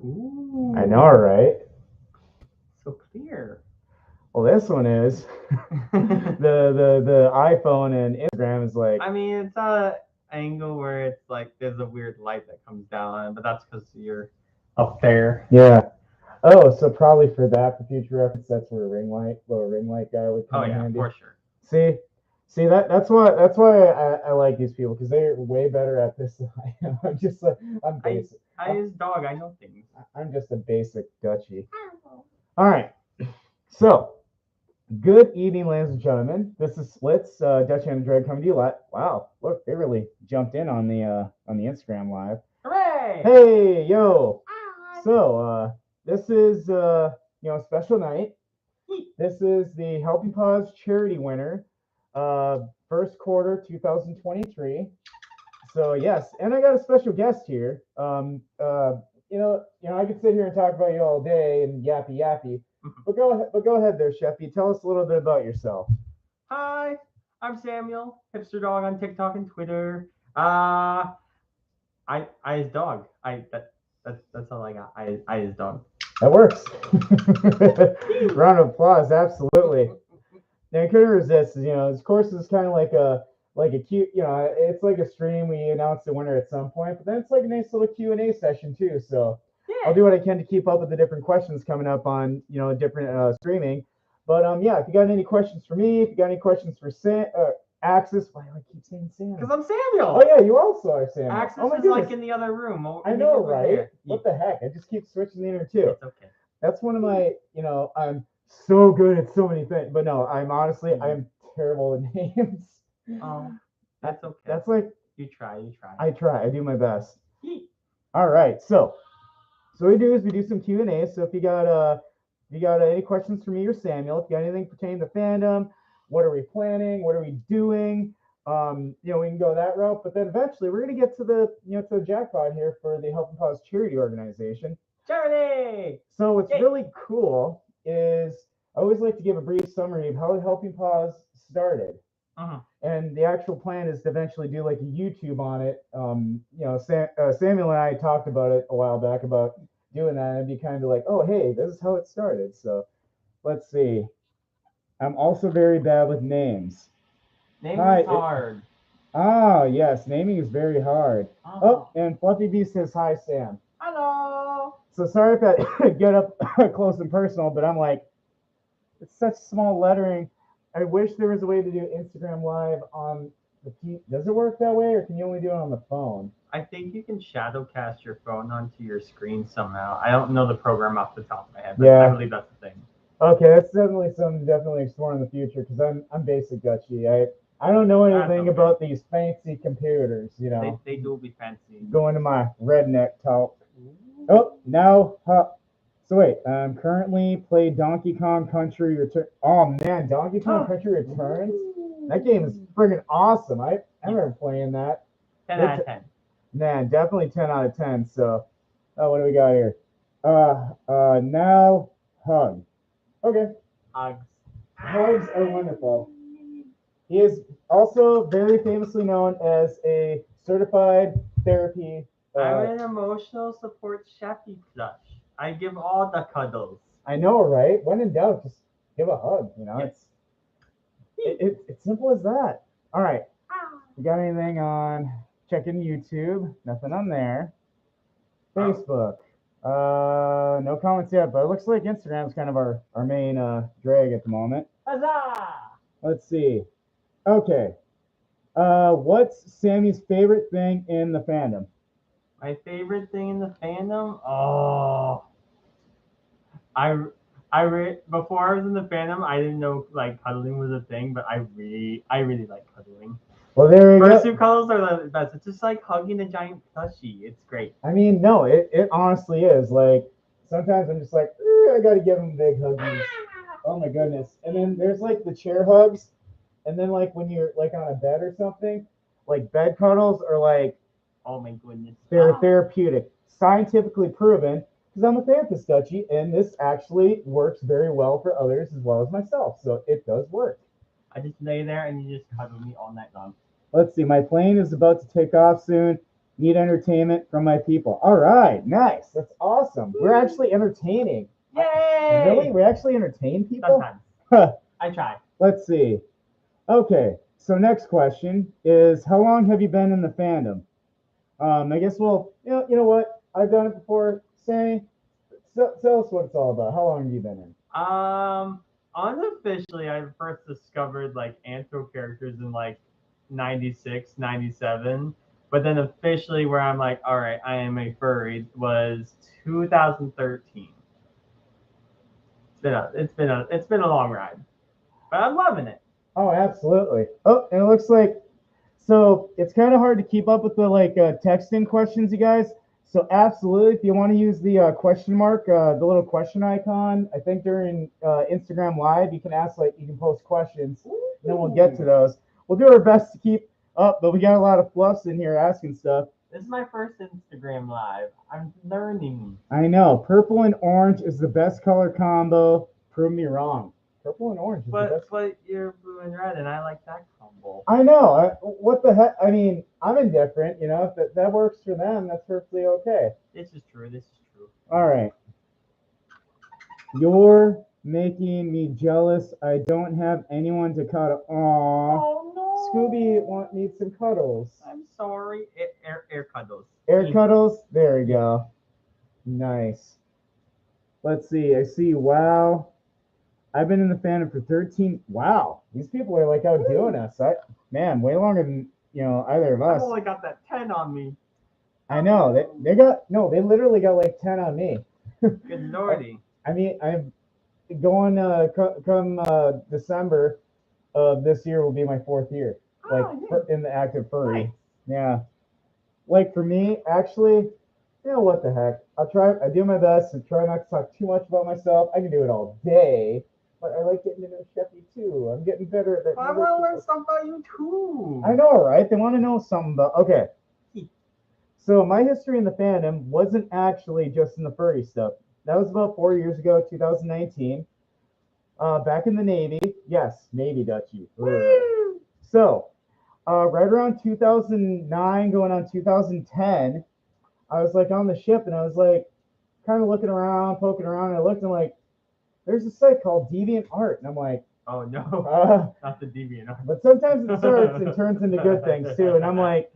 Ooh. I know, right? So clear. Well, this one is the iPhone and Instagram is like. I mean, it's a angle where it's like there's a weird light that comes down, but that's because you're up there. Yeah. Oh, so probably for that, for future reference, that's where a little ring light guy would come Oh in yeah, handy. for sure. See that's why I like these people because they're way better at this than I am. I'm basic. I use dog. I know things. I'm just a basic Dutchie. All right. So, good evening, ladies and gentlemen. This is Splits, Dutch and Drag coming to you live. Wow, look, they really jumped in on the Instagram live. Hooray! Hey, yo. So, this is special night. This is the Helping Paws charity winner, first quarter 2023. So yes, and I got a special guest here. I could sit here and talk about you all day and yappy, but go ahead there, Sheppy. Tell us a little bit about yourself. Hi, I'm Samuel, hipster dog on TikTok and Twitter. I is dog. That's all I got. I is dog. That works. Round of applause, absolutely. Now I couldn't resist. This course is kind of like a cute. It's like a stream. We announce the winner at some point, but then it's like a nice little Q&A session too. So Yeah. I'll do what I can to keep up with the different questions coming up on different streaming. But yeah, if you got any questions for me, if you got any questions for Axus, why do I keep saying Sam? Because I'm Samuel. Oh yeah, you also are Samuel. Axus oh my is goodness. like in the other room. I know, right? What the heck? I just keep switching the inner two. It's okay. That's one of my, I'm so good at so many things. But no, I'm terrible with names. Oh, that's okay. That's like you try. I try. I do my best. All right. So we do some Q&A. So if you got any questions for me or Samuel, if you got anything pertaining to fandom, what are we planning? What are we doing? We can go that route. But then eventually we're gonna get to the jackpot here for the Helping Paws charity organization. Charity! So what's really cool is I always like to give a brief summary of how Helping Paws started. And the actual plan is to eventually do like a YouTube on it. Samuel and I talked about it a while back about doing that, and it'd be kind of like, oh, hey, this is how it started. So let's see. I'm also very bad with names. Naming is hard. Yes, naming is very hard. Oh, and Fluffy B says hi, Sam. Hello. So sorry if I get up close and personal, but I'm like, it's such small lettering. I wish there was a way to do Instagram Live on the P. Does it work that way, or can you only do it on the phone? I think you can shadow cast your phone onto your screen somehow. I don't know the program off the top of my head, but I believe that's the thing. Okay, that's definitely something to definitely explore in the future because I'm basic Dutchy. I don't know anything about these fancy computers, They do be fancy. Going to my redneck talk. Oh, now, so wait, currently play Donkey Kong Country Return. Oh man, Donkey Kong Country Returns? That game is friggin' awesome. I remember playing that. 10 out of 10. Man, definitely 10 out of 10. So, what do we got here? Now, hug. Okay. Hugs. Hugs are wonderful. He is also very famously known as a certified therapy. I'm an emotional support Sheppy plush. I give all the cuddles. I know, right? When in doubt, just give a hug. It's simple as that. All right. You got anything on checking YouTube? Nothing on there. Facebook. No comments yet, but it looks like Instagram's kind of our main drag at the moment. Huzzah! Let's see. Okay. What's Sammy's favorite thing in the fandom? My favorite thing in the fandom? Oh. Before I was in the fandom, I didn't know like cuddling was a thing, but I really like cuddling. Well, there you go. Fursuit cuddles are the best. It's just like hugging a giant plushie. It's great. I mean, no, it honestly is. Like sometimes I'm just like, I gotta give him big huggies. Oh my goodness. And then there's like the chair hugs, and then like when you're like on a bed or something, like bed cuddles are like, oh my goodness, they're therapeutic, scientifically proven. Because I'm a therapist, Dutchie, and this actually works very well for others as well as myself. So it does work. I just lay there and you just cuddle me all night long. Let's see. My plane is about to take off soon. Need entertainment from my people. All right, nice. That's awesome. We're actually entertaining. Yay! Really? We actually entertain people? Sometimes. I try. Let's see. Okay, so next question is, how long have you been in the fandom? I guess, well, you know what? I've done it before. Tell us what it's all about. How long have you been in? Unofficially, I first discovered like Anthro characters in like 96, 97. But then officially where I'm like, all right, I am a furry was 2013. It's been a long ride. But I'm loving it. Oh, absolutely. Oh, and it looks like, so it's kind of hard to keep up with the like text-in questions, you guys. So absolutely, if you want to use the question mark, the little question icon, I think during Instagram Live, you can ask, like, you can post questions, and then we'll get to those. We'll do our best to keep up, but we got a lot of fluffs in here asking stuff. This is my first Instagram Live. I'm learning. I know. Purple and orange is the best color combo. Prove me wrong. Purple and orange is the best. But you're blue and red, and I like that combo. I know. What the heck? I mean, I'm indifferent. You know, if that works for them, that's perfectly okay. This is true. All right. You're making me jealous. I don't have anyone to cuddle. Aww. Oh no. Scooby needs some cuddles. I'm sorry. Air cuddles. Air cuddles. There we go. Nice. Let's see. I see. Wow. I've been in the fandom for 13. Wow, these people are like outdoing us. Man, way longer than either of us. I've only got that 10 on me. I know. They literally got like 10 on me. Good lordy. I mean, I'm going come December of this year will be my 4th year, in the active furry. Nice. Yeah. Like for me, actually, what the heck? I do my best to try not to talk too much about myself. I can do it all day. But I like getting to know Sheppy too. I'm getting better at that. I want to learn something about you too. I know, right? They want to know something about. Okay. So my history in the fandom wasn't actually just in the furry stuff. That was about 4 years ago, 2019. Back in the Navy. Yes, Navy Dutchie. So, right around 2009, going on 2010, I was like on the ship and I was like kind of looking around, poking around, and I looked and like, there's a site called Deviant Art, and I'm like, oh no, not the Deviant Art. But sometimes it starts and turns into good things too, and I'm like,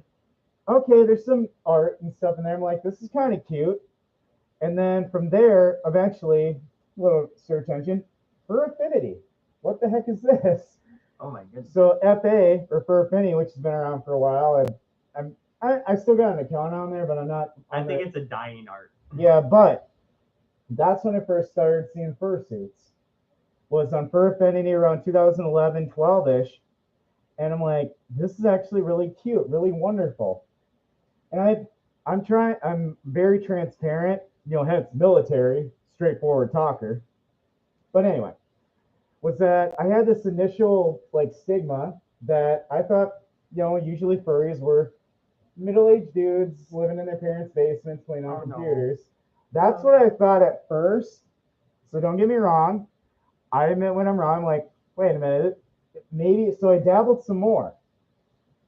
okay, there's some art and stuff in there. I'm like, this is kind of cute. And then from there, eventually, little search engine, Fur Affinity. What the heck is this? Oh my goodness. So FA or Fur Affinity, which has been around for a while, I still got an account on there, but I'm not. I think it's a dying art. Yeah, but that's when I first started seeing fursuits. Was on Fur Affinity around 2011, 12-ish. And I'm like, this is actually really cute, really wonderful. And I'm very transparent, hence military, straightforward talker. But anyway, was that I had this initial like stigma that I thought, usually furries were middle-aged dudes living in their parents' basements playing on computers. That's what I thought at first. So don't get me wrong. I admit when I'm wrong. I'm like, wait a minute, maybe. So I dabbled some more,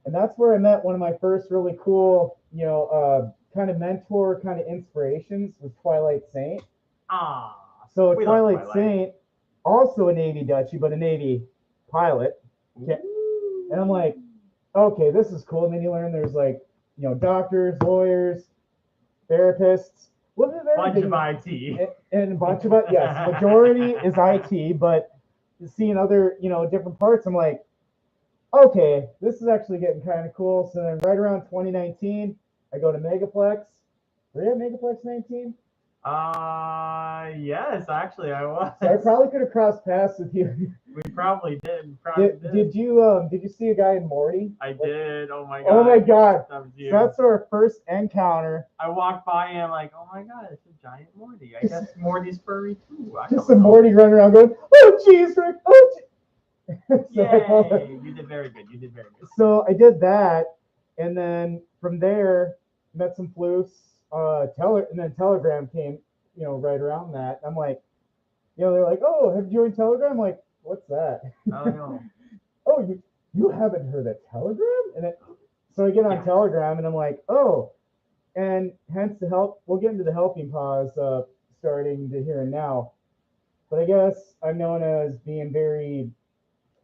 and that's where I met one of my first really cool, kind of mentor, kind of inspirations was Twilight Saint. So Twilight Saint, also a Navy Dutchie, but a Navy pilot. And I'm like, okay, this is cool. And then you learn there's like, doctors, lawyers, therapists. Bunch of IT. And a bunch of it, yes. Majority is IT, but seeing other, different parts, I'm like, okay, this is actually getting kind of cool. So then right around 2019, I go to Megaplex. Were you at Megaplex 19? Yes, actually I was. So I probably could have crossed paths with you. We probably did. Did you see a guy in Morty? I did. Oh my god. Oh my god. That was you. So that's our first encounter. I walked by and I'm like, oh my god, it's a giant Morty. I guess Morty's furry too. Just a Morty running around going, oh jeez, Rick, oh jeez. Yay! You did very good. So I did that, and then from there met some floofs. And then Telegram came, right around that. I'm like, they're like, oh, have you joined Telegram? I'm like, what's that? Oh no. Oh, you haven't heard of Telegram? So I get on Telegram and I'm like, oh, and hence the help. We'll get into the helping paws starting to here and now. But I guess I'm known as being very,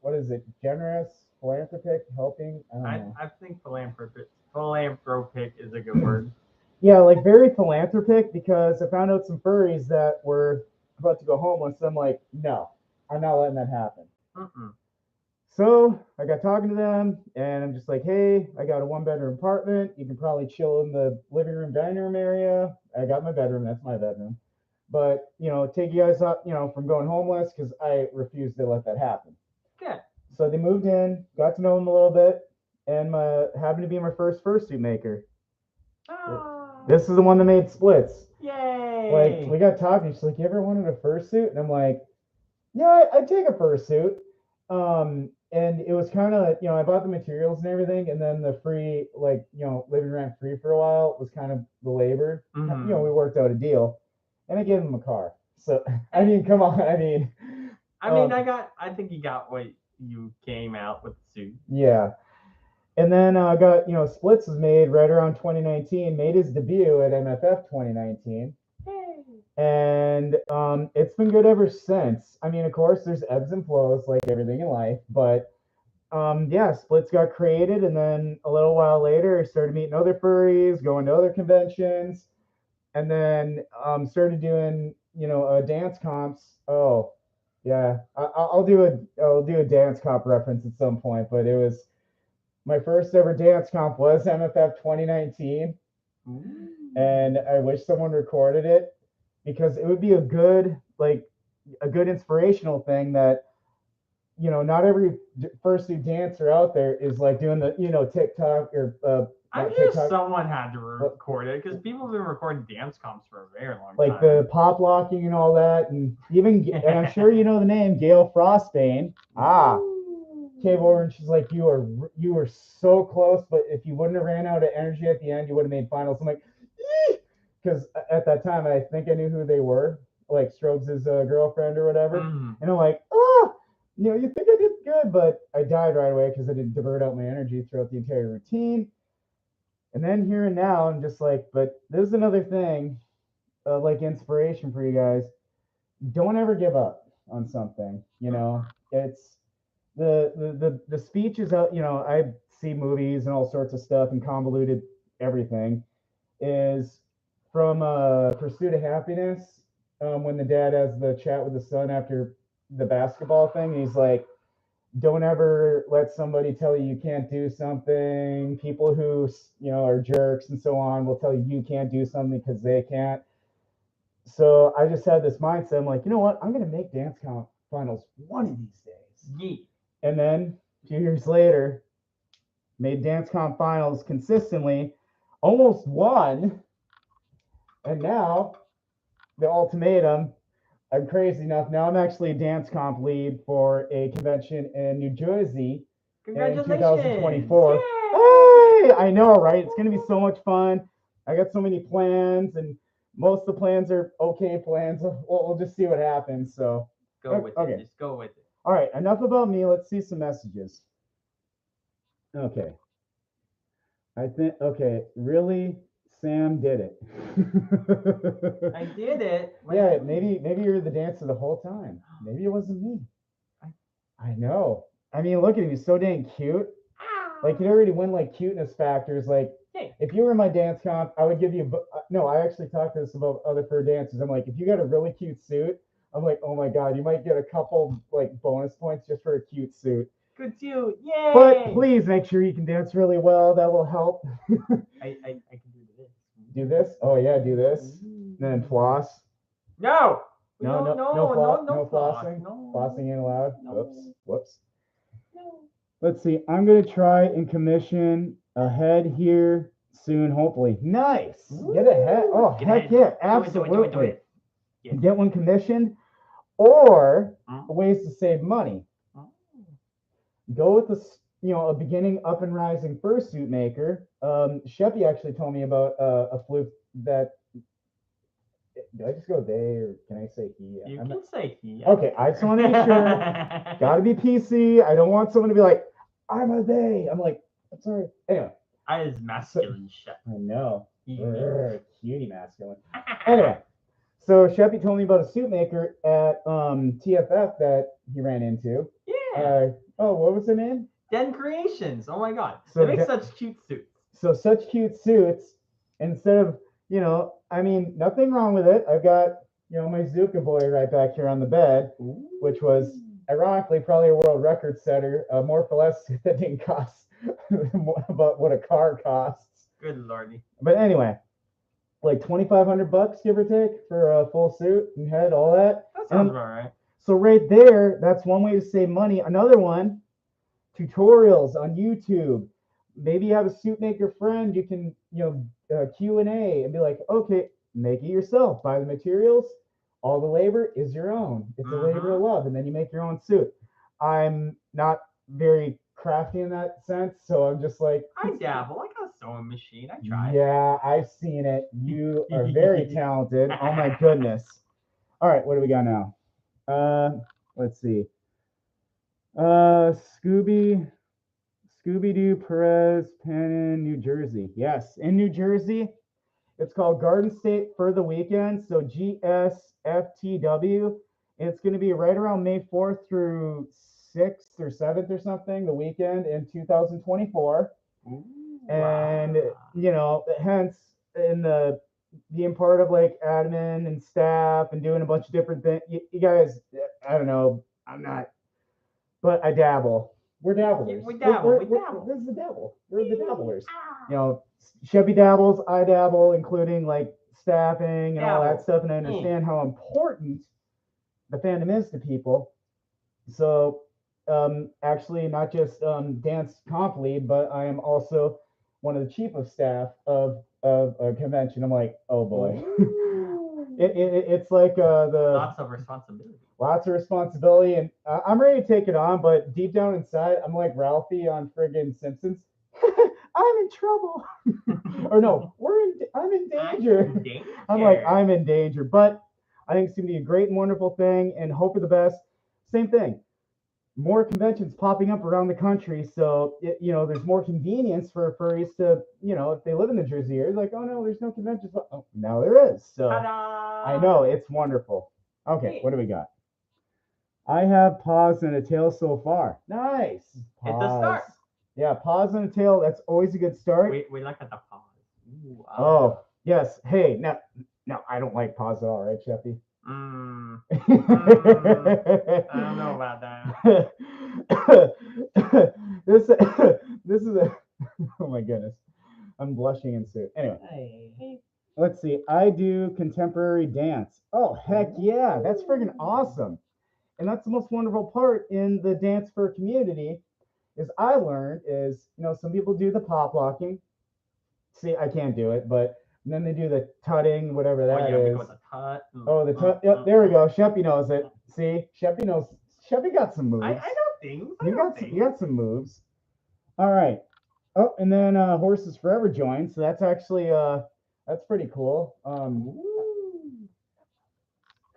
what is it, generous, philanthropic, helping. I don't know. I think philanthropic is a good word. Yeah, like very philanthropic because I found out some furries that were about to go homeless. And I'm like, no, I'm not letting that happen. Mm-mm. So I got talking to them, and I'm just like, hey, I got a 1-bedroom apartment. You can probably chill in the living room, dining room area. I got my bedroom. That's my bedroom. But, take you guys up, from going homeless because I refuse to let that happen. Good. So they moved in, got to know them a little bit, and happened to be my first fursuit maker. Oh. This is the one that made splits. Yay! Like, we got talking. She's like, you ever wanted a fursuit? And I'm like, yeah, I'd take a fursuit. And it was kind of, I bought the materials and everything, and then the free, living rent free for a while was kind of the labor. Mm-hmm. We worked out a deal, and I gave him a car. So, I mean, come on. I think you got what you came out with the suit. Yeah. And then I got, Splits was made right around 2019, made his debut at MFF 2019. And it's been good ever since. I mean, of course, there's ebbs and flows like everything in life, but Splits got created, and then a little while later, I started meeting other furries, going to other conventions, and then started doing, dance comps. Oh, yeah, I'll do a dance comp reference at some point, but it was my first ever dance comp was MFF 2019, and I wish someone recorded it because it would be a good inspirational thing that, not every fursuit dancer out there is like doing the, TikTok or I'm sure TikTok. Someone had to record it because people have been recording dance comps for a very long time. Like the pop locking and all that, and even and I'm sure you know the name Gail Frostbane. Came over and she's like, you were so close, but if you wouldn't have ran out of energy at the end, you would have made finals. I'm like, because at that time I think I knew who they were, like Strobes' girlfriend or whatever, and I'm like, you think I did good, but I died right away because I didn't divert out my energy throughout the entire routine. And then here and now, I'm just like, but there's another thing, like inspiration for you guys. Don't ever give up on something. It's the speech is out. I see movies and all sorts of stuff and convoluted everything. Is from Pursuit of Happiness, when the dad has the chat with the son after the basketball thing. He's like, don't ever let somebody tell you can't do something. People who, are jerks and so on will tell you can't do something because they can't. So I just had this mindset. I'm like, you know what? I'm going to make dance comp finals one of these days. Yeah. And then a few years later, made dance comp finals consistently, almost won. And now the ultimatum, I'm crazy enough. Now I'm actually a dance comp lead for a convention in New Jersey in 2024. Yay! Hey, I know, right? It's going to be so much fun. I got so many plans, and most of the plans are okay plans. We'll just see what happens. So go with it. Just go with it. All right, enough about me. Let's see some messages. Okay. Really? Sam did it. I did it. Yeah, maybe you're the dancer the whole time. Maybe it wasn't me. I know. I mean, look at him. He's so dang cute. Like, he'd already win, like, cuteness factors. Like, if you were in my dance comp, I would give you... No, I actually talked to this about other fur dancers. I'm like, if you got a really cute suit, I'm like, oh, my God, you might get a couple, like, bonus points just for a cute suit. Good suit. Yay! But please make sure you can dance really well. That will help. I can do this. Do this? Oh, yeah, do this. And then floss. No flossing. No. Flossing ain't allowed. No. Whoops. No. Let's see. I'm going to try and commission a head here soon, hopefully. Nice. Get a head. Oh, heck yeah. Absolutely. Do it. Yeah. Get one commissioned. Or ways to save money. Go with a beginning up and rising fursuit maker. Sheppy actually told me about a fluke that. Do I just go they or can I say he? You can say he. Okay, I just want to be sure. Gotta be PC. I don't want someone to be like, I'm a they. I'm like, I'm sorry. Anyway. I is masculine Sheppy. I know. Cutie masculine. Anyway, so Sheppy told me about a suit maker at TFF that he ran into. Yeah. What was her name? Den Creations. Oh my God. So they make such cute suits. So such cute suits. Instead of, I mean, nothing wrong with it. I've got, my Zuka boy right back here on the bed, which was ironically probably a world record setter. More for less that didn't cost about what a car costs. Good lordy. But anyway, like $2,500 give or take for a full suit and head, all that. That sounds about right. So right there, that's one way to save money. Another one, tutorials on YouTube. Maybe you have a suit maker friend. You can, Q&A and be like, okay, make it yourself. Buy the materials. All the labor is your own. It's a labor of love, and then you make your own suit. I'm not very crafty in that sense, so I'm just like, I dabble. I got a sewing machine. I try. Yeah, I've seen it. You are very talented. Oh my goodness. All right, what do we got now? Let's see. Scooby-Doo Perez Pen in New Jersey. Yes, in New Jersey. It's called Garden State for the Weekend. So GSFTW. And it's going to be right around May 4th through 6th or 7th or something, the weekend in 2024. Ooh, and, hence in the being part of like admin and staff and doing a bunch of different things. You guys, I don't know. I'm not, but I dabble. We're dabblers. We dabble. This is the devil. We're the dabblers. Sheppy dabbles, I dabble, including like staffing and all that stuff. And I understand how important the fandom is to people. So, actually, not just dance comp lead, but I am also one of the chief of staff of a convention. I'm like, oh boy. It's like lots of responsibility, and I'm ready to take it on, but deep down inside I'm like Ralphie on friggin' Simpsons. I'm in trouble. Or no, I'm in danger. I'm like, I'm in danger, but I think it's gonna be a great and wonderful thing, and hope for the best. Same thing, more conventions popping up around the country, so there's more convenience for furries to, if they live in the Jersey area, like, oh no, there's no conventions. Oh, now there is. So I know, it's wonderful. Okay, what do we got? I have paws and a tail so far. Nice. It's a start. Yeah, paws and a tail. That's always a good start. We look at the paws. Ooh, oh yes. Hey, now I don't like paws at all, right, Sheppy? I don't know about that. This is a oh my goodness. I'm blushing in suit. Anyway. Hey. Let's see. I do contemporary dance. Oh heck yeah. That's friggin' awesome. And that's the most wonderful part in the dance fur community is I learned is, some people do the pop locking. See, I can't do it, but and then they do the tutting, whatever that is. The tut. Oh, the tut. Yep, there we go. Sheppy knows it. See, Sheppy knows. Sheppy got some moves. I know things. You got some moves. All right. Oh, and then Horses Forever joined. So that's actually that's pretty cool.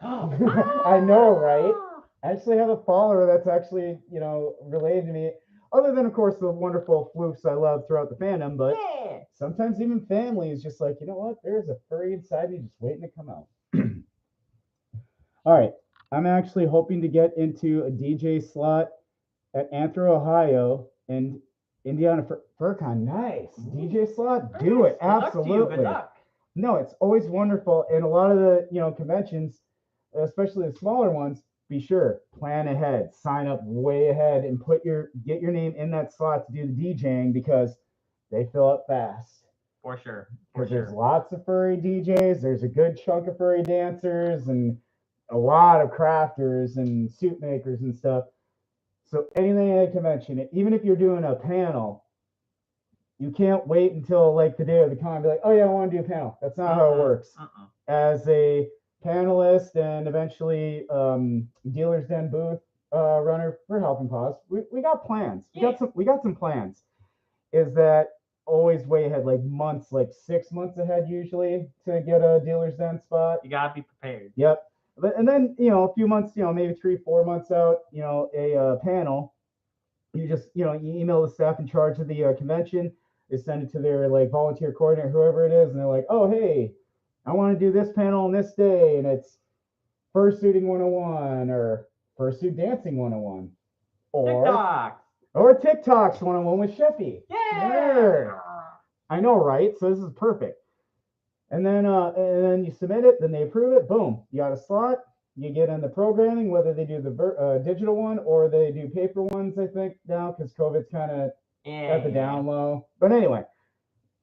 I know, right? I actually have a follower that's actually, related to me. Other than, of course, the wonderful floofs I love throughout the fandom, but sometimes even family is just like, you know what? There's a furry inside me just waiting to come out. All right. I'm actually hoping to get into a DJ slot at Anthro, Ohio, and Indiana FurCon. Nice. DJ slot? Nice. Do it. Absolutely. Good luck. No, it's always wonderful. And a lot of the, conventions, especially the smaller ones, be sure, plan ahead, sign up way ahead, and get your name in that slot to do the DJing because they fill up fast. For sure. Because there's lots of furry DJs, there's a good chunk of furry dancers, and a lot of crafters and suit makers and stuff. So anything at a convention, even if you're doing a panel, you can't wait until like the day of the con and be like, oh yeah, I want to do a panel. That's not how it works. As a panelist and eventually Dealer's Den booth runner for Helping Paws, we got plans. We got some plans. Is that always way ahead, like months, like 6 months ahead usually to get a Dealer's Den spot. You gotta be prepared. Yep. And then a few months, maybe 3-4 months out, a panel. You just you email the staff in charge of the convention. They send it to their like volunteer coordinator, whoever it is, and they're like, oh hey, I want to do this panel on this day, and it's fursuiting 101 or fursuit dancing 101 or TikTok or TikToks 101 with Sheppy. Yeah. I know, right? So this is perfect. And then you submit it, then they approve it. Boom, you got a slot. You get in the programming, whether they do the digital one or they do paper ones. I think now because COVID's kind of at the down low. But anyway,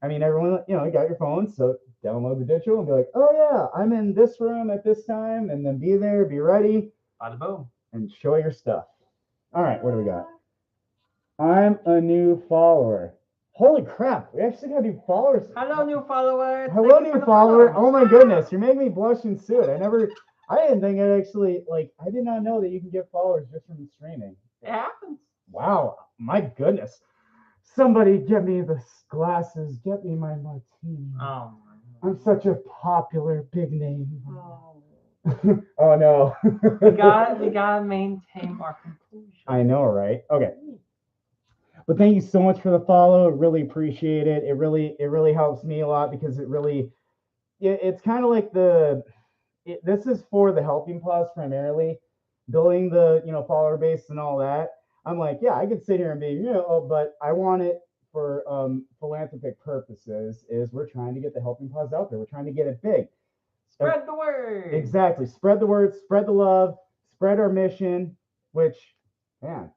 I mean, everyone, you got your phone, so download the digital and be like, oh yeah, I'm in this room at this time, and then be there, be ready, bada boom, and show your stuff. All right, what do we got? I'm a new follower. Holy crap, we actually got new followers. Hello, new followers. Hello, new follower. Oh my goodness, you're making me blush and suit. I didn't think it actually, I did not know that you can get followers just from streaming. It happens. Wow, my goodness. Somebody get me the glasses. Get me my martini. Oh, I'm such a popular big name. Oh, oh no. we gotta maintain our composure. I know, right? Okay. But thank you so much for the follow. Really appreciate it. It really helps me a lot because it's kind of like this is for the Helping Paws primarily, building the follower base and all that. I'm like, yeah, I could sit here and be, but I want it for philanthropic purposes. Is we're trying to get the Helping Paws out there. We're trying to get it big. Spread the word. Exactly. Spread the word. Spread the love. Spread our mission. Which, man.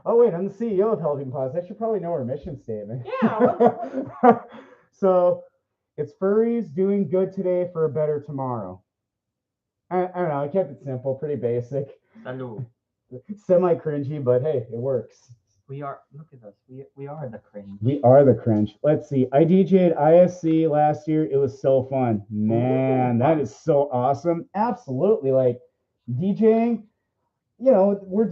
Oh wait, I'm the CEO of Helping Paws. I should probably know our mission statement. Yeah. So, it's furries doing good today for a better tomorrow. I don't know. I kept it simple, pretty basic. Salud. Semi cringy, but hey, it works. We are. Look at us. We are the cringe. We are the cringe. Let's see. I DJ'd ISC last year. It was so fun. Man, that is so awesome. Absolutely. Like DJing, we're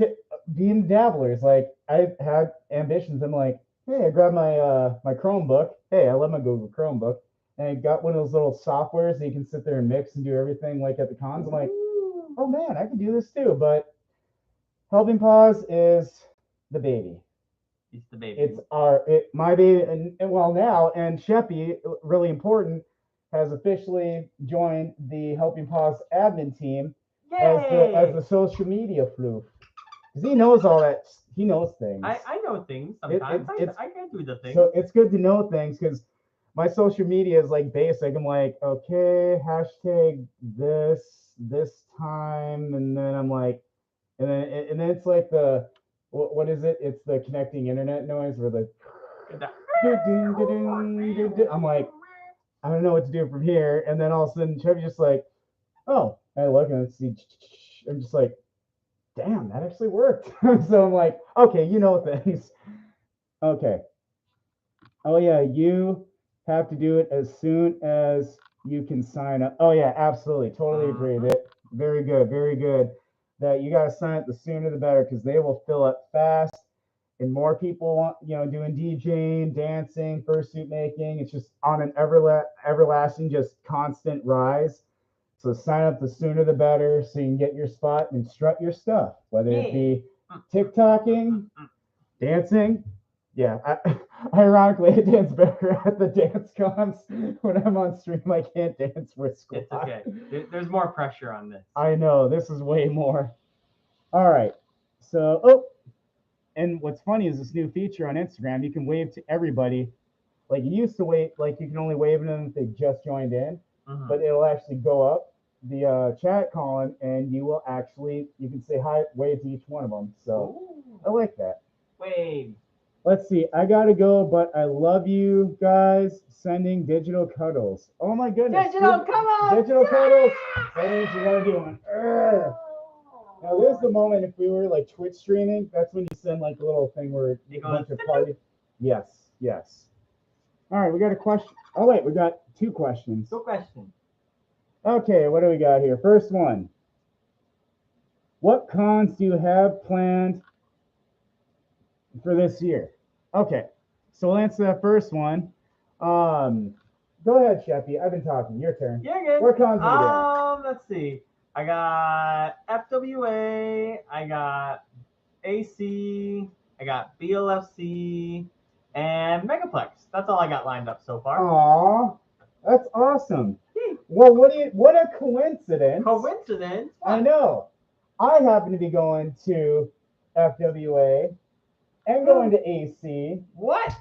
being dabblers. Like I've had ambitions. I'm like, hey, I grabbed my Chromebook. Hey, I love my Google Chromebook. And I got one of those little softwares that you can sit there and mix and do everything like at the cons. I'm like, oh man, I can do this too. But Helping Paws is the baby. It's the baby. It's my baby, and Sheppy, really important, has officially joined the Helping Paws admin team as the social media floof. Because he knows all that. He knows things. I know things sometimes. I can't do the things. So it's good to know things because my social media is like basic. I'm like, okay, hashtag this time, and then I'm like, and then it's like the what is it? It's the connecting internet noise where the I'm like, I don't know what to do from here. And then all of a sudden Trevor's just like, oh, I look and see. I'm just like, damn, that actually worked. So I'm like, okay, things. Okay. Oh yeah, you have to do it as soon as you can sign up. Oh yeah, absolutely, totally agree. Very good, very good. That you got to sign up the sooner the better because they will fill up fast, and more people want doing DJing, dancing, fursuit making. It's just on an everlasting, just constant rise. So sign up the sooner the better so you can get your spot and strut your stuff, whether it be TikToking, dancing. Yeah, ironically, I dance better at the dance cons when I'm on stream. I can't dance with squad. It's okay. There's more pressure on this. I know. This is way more. All right. So, and what's funny is this new feature on Instagram. You can wave to everybody. Like you used to wave, like you can only wave to them if they just joined in. But it'll actually go up the chat column, and you can say hi, wave to each one of them. So I like that. Wave. Let's see. I gotta go, but I love you guys. Sending digital cuddles. Oh my goodness. Digital cuddles. Digital cuddles. That means you gotta do one. Now there's the moment if we were like Twitch streaming. That's when you send like a little thing where you go to party. Yes. All right, we got a question. Oh wait, we got two questions. Two questions. Okay, what do we got here? First one. What cons do you have planned for this year? Okay, so we'll answer that first one. Go ahead, Sheppy. I've been talking. Your turn. Yeah, good. What cons are you doing? Let's see. I got FWA. I got AC. I got BLFC. and Megaplex. That's all I got lined up so far. Aw, that's awesome. Well, what a coincidence. Coincidence? What? I know. I happen to be going to FWA and going to AC. What?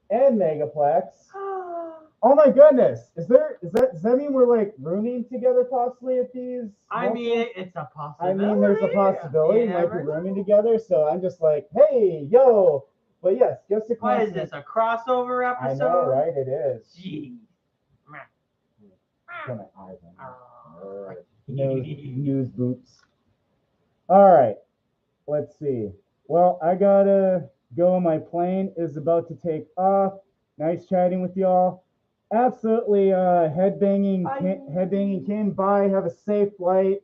And Megaplex. Oh my goodness! Does that mean we're like rooming together possibly at these? I mean, it's a possibility. I mean, there's a possibility we might be rooming together. So I'm just like, hey, yo. But yes, just a What is this? A crossover episode? I know, right? It is. Gee. News boots. All right. Let's see. Well, I gotta go. My plane is about to take off. Nice chatting with y'all. Absolutely headbanging Kim. Bye. Have a safe flight.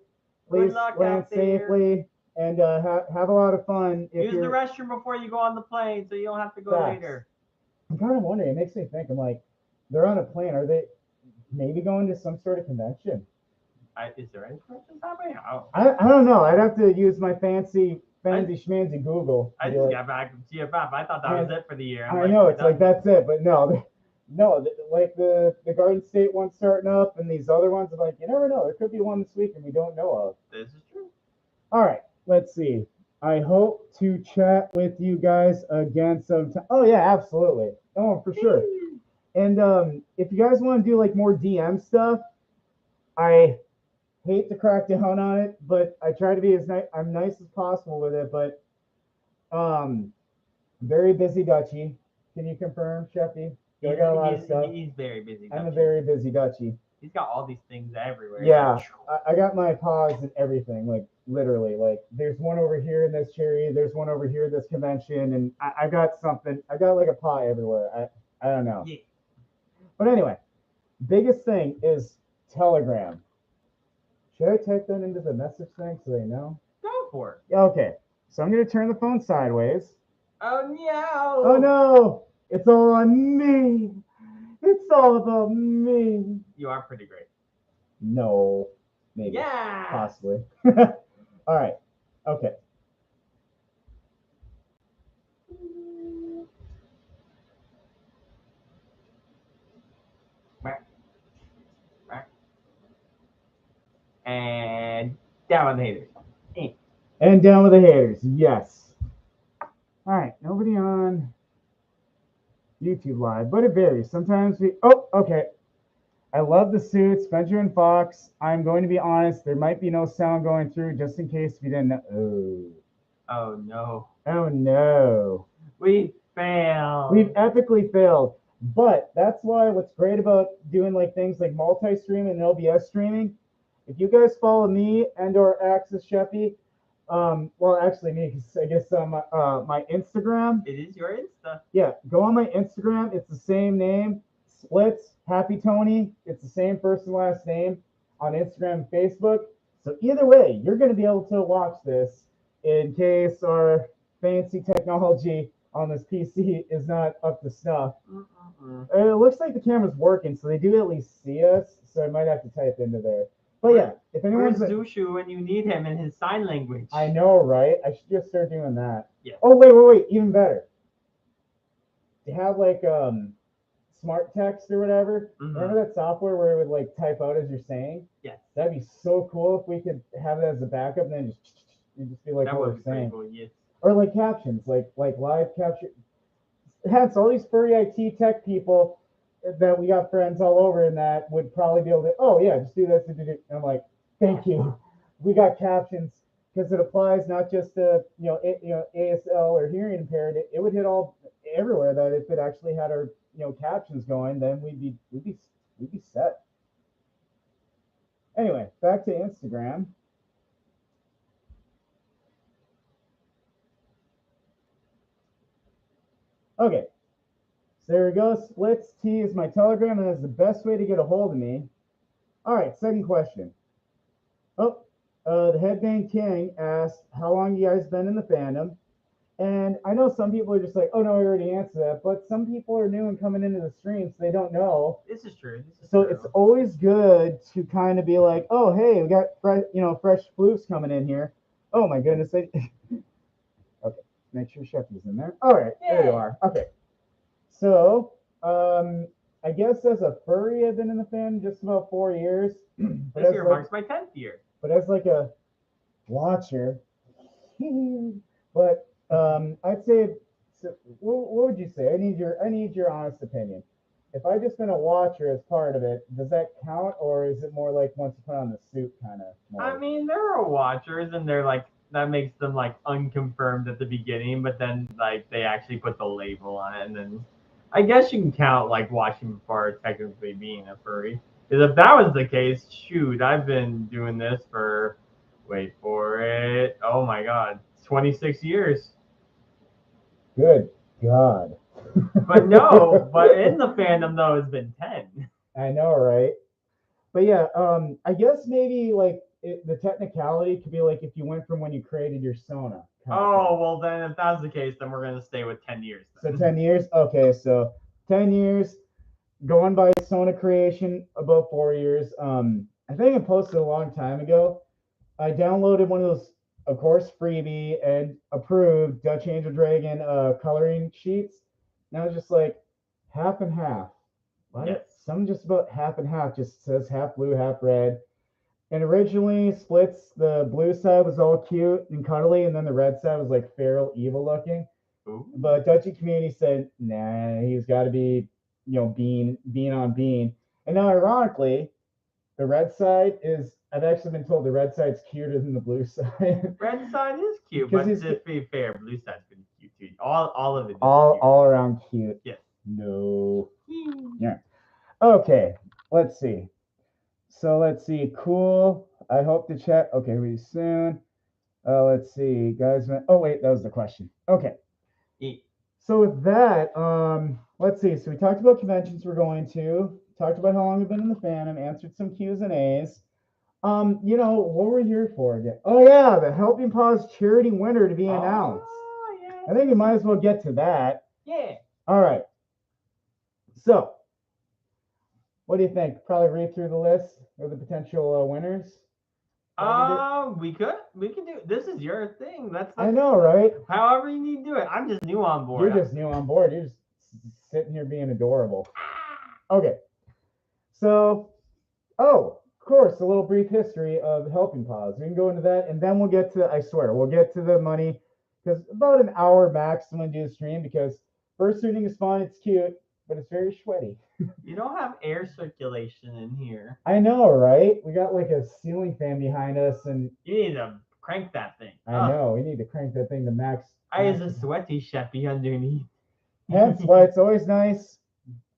Please land safely and have a lot of fun. Use the restroom before you go on the plane so you don't have to go later. I'm kind of wondering. It makes me think. I'm like, they're on a plane. Are they maybe going to some sort of convention? Is there any conventions happening? I don't know. I'd have to use my fancy schmancy Google. I just got back from GFF. I thought that was it for the year. I know it's like that's it, but no, like the Garden State one starting up, and these other ones. Like you never know. There could be one this week, and we don't know of. This is true. All right, let's see. I hope to chat with you guys again sometime. Oh yeah, absolutely. Oh, for sure. And if you guys want to do like more DM stuff, I hate to crack down on it, but I try to be as I'm nice as possible with it. But very busy Dutchie. Can you confirm, Sheppy? I got a lot of stuff. He's very busy. I'm a very busy Dutchie. He's got all these things everywhere. Yeah, I got my paws and everything, like literally. Like there's one over here in this cherry, there's one over here in this convention, and I got something. I got like a paw everywhere. I don't know. Yeah. But anyway, biggest thing is Telegram. Should I type that into the message thing so they know? Go for it. Okay, so I'm gonna turn the phone sideways. Oh no! Oh no! It's all on me. It's all about me. You are pretty great. No, maybe. Yeah. Possibly. All right. Okay. And down with the haters. And down with the haters. Yes. All right. Nobody on YouTube Live, but it varies. Sometimes we. Oh, okay. I love the suits, Spencer and Fox. I'm going to be honest. There might be no sound going through, just in case we didn't know. Oh no. Oh no. We failed. We've epically failed. But that's why what's great about doing like things like multi-stream and LBS streaming. If you guys follow me and/or Axus Sheppy, well, actually me, because I guess on my Instagram. It is your Insta. Yeah, go on my Instagram. It's the same name. Splits, Happy Tony. It's the same first and last name on Instagram and Facebook. So either way, you're going to be able to watch this in case our fancy technology on this PC is not up to snuff. It looks like the camera's working, so they do at least see us. So I might have to type into there. But yeah, if anyone's Where's Zushu when you need him in his sign language? I know, right? I should just start doing that. Yeah. Oh wait, even better. To have like smart text or whatever. Mm-hmm. Remember that software where it would like type out as you're saying? Yes. That'd be so cool if we could have it as a backup and then just be like that what we're saying. Cool, yes. Or like captions, like live capture. Hence, all these furry IT tech people that we got friends all over and that would probably be able to, oh yeah, just do this. And I'm like, thank you. We got captions because it applies not just to ASL or hearing impaired. It would hit all everywhere. That if it actually had our captions going, then we'd be set. Anyway, back to Instagram. Okay. So there we go. Splits T is my Telegram, and that's the best way to get a hold of me. All right, second question. Oh, the Headbang King asked, how long you guys been in the fandom? And I know some people are just like, oh no, I already answered that. But some people are new and coming into the stream, so they don't know. This is true. It's always good to kind of be like, oh hey, we got fresh floofs coming in here. Oh my goodness. Okay, make sure Sheppy's in there. All right, There you are. Okay. So, I guess as a furry, I've been in the fan just about 4 years. But This as year like, marks my 10th year. but as like a watcher, but I'd say, so what would you say? I need your honest opinion. If I just been a watcher as part of it, does that count, or is it more like once you put on the suit kind of I mode? mean, there are watchers, and they're like that makes them like unconfirmed at the beginning, but then like they actually put the label on it, and then I guess you can count like watching before technically being a furry. Because if that was the case, shoot, I've been doing this for wait for it. Oh my God, 26 years. Good God. But no, but in the fandom though, it's been 10. I know, right? But yeah, I guess maybe like the technicality could be like if you went from when you created your Sona. Oh, well, then if that's the case, then we're going to stay with 10 years. So Then. 10 years? Okay, so 10 years, going by Sona creation, about 4 years. I think I posted a long time ago. I downloaded one of those, of course, freebie and approved Dutch Angel Dragon coloring sheets. And I was just like, half and half. Why? Yes. Some just about half and half, just says half blue, half red. And originally, splits, the blue side was all cute and cuddly, and then the red side was like feral, evil looking. Ooh. But Dutchy community said, nah, he's got to be, bean on bean. And now, ironically, the red side is, I've actually been told the red side's cuter than the blue side. Red side is cute, but to be fair, blue side's pretty cute too. All of it is all around cute. Yes. No. Yeah. Okay, let's see. So let's see. Cool. I hope to chat. Okay, really soon. Let's see, guys. Oh wait, that was the question. Okay. So with that, let's see. So we talked about conventions we're going to. Talked about how long we've been in the fandom. Answered some Q's and A's. What we're here for again? Oh yeah, the Helping Paws charity winner to be announced. Oh yeah. I think we might as well get to that. Yeah. All right. So, what do you think? Probably read through the list of the potential winners. We can do. This is your thing. I know, right? However you need to do it. I'm just new on board. You're just new on board. You're just sitting here being adorable. Okay. So, of course, a little brief history of Helping Paws. We can go into that, and then we'll get to. I swear, we'll get to the money because about an hour max when we do the stream. Because fursuiting is fun. It's cute, but it's very sweaty. You don't have air circulation in here. I know, right? We got like a ceiling fan behind us, and you need to crank that thing. I know. We need to crank that thing to max. I is a sweaty Sheppy underneath. That's why it's always nice.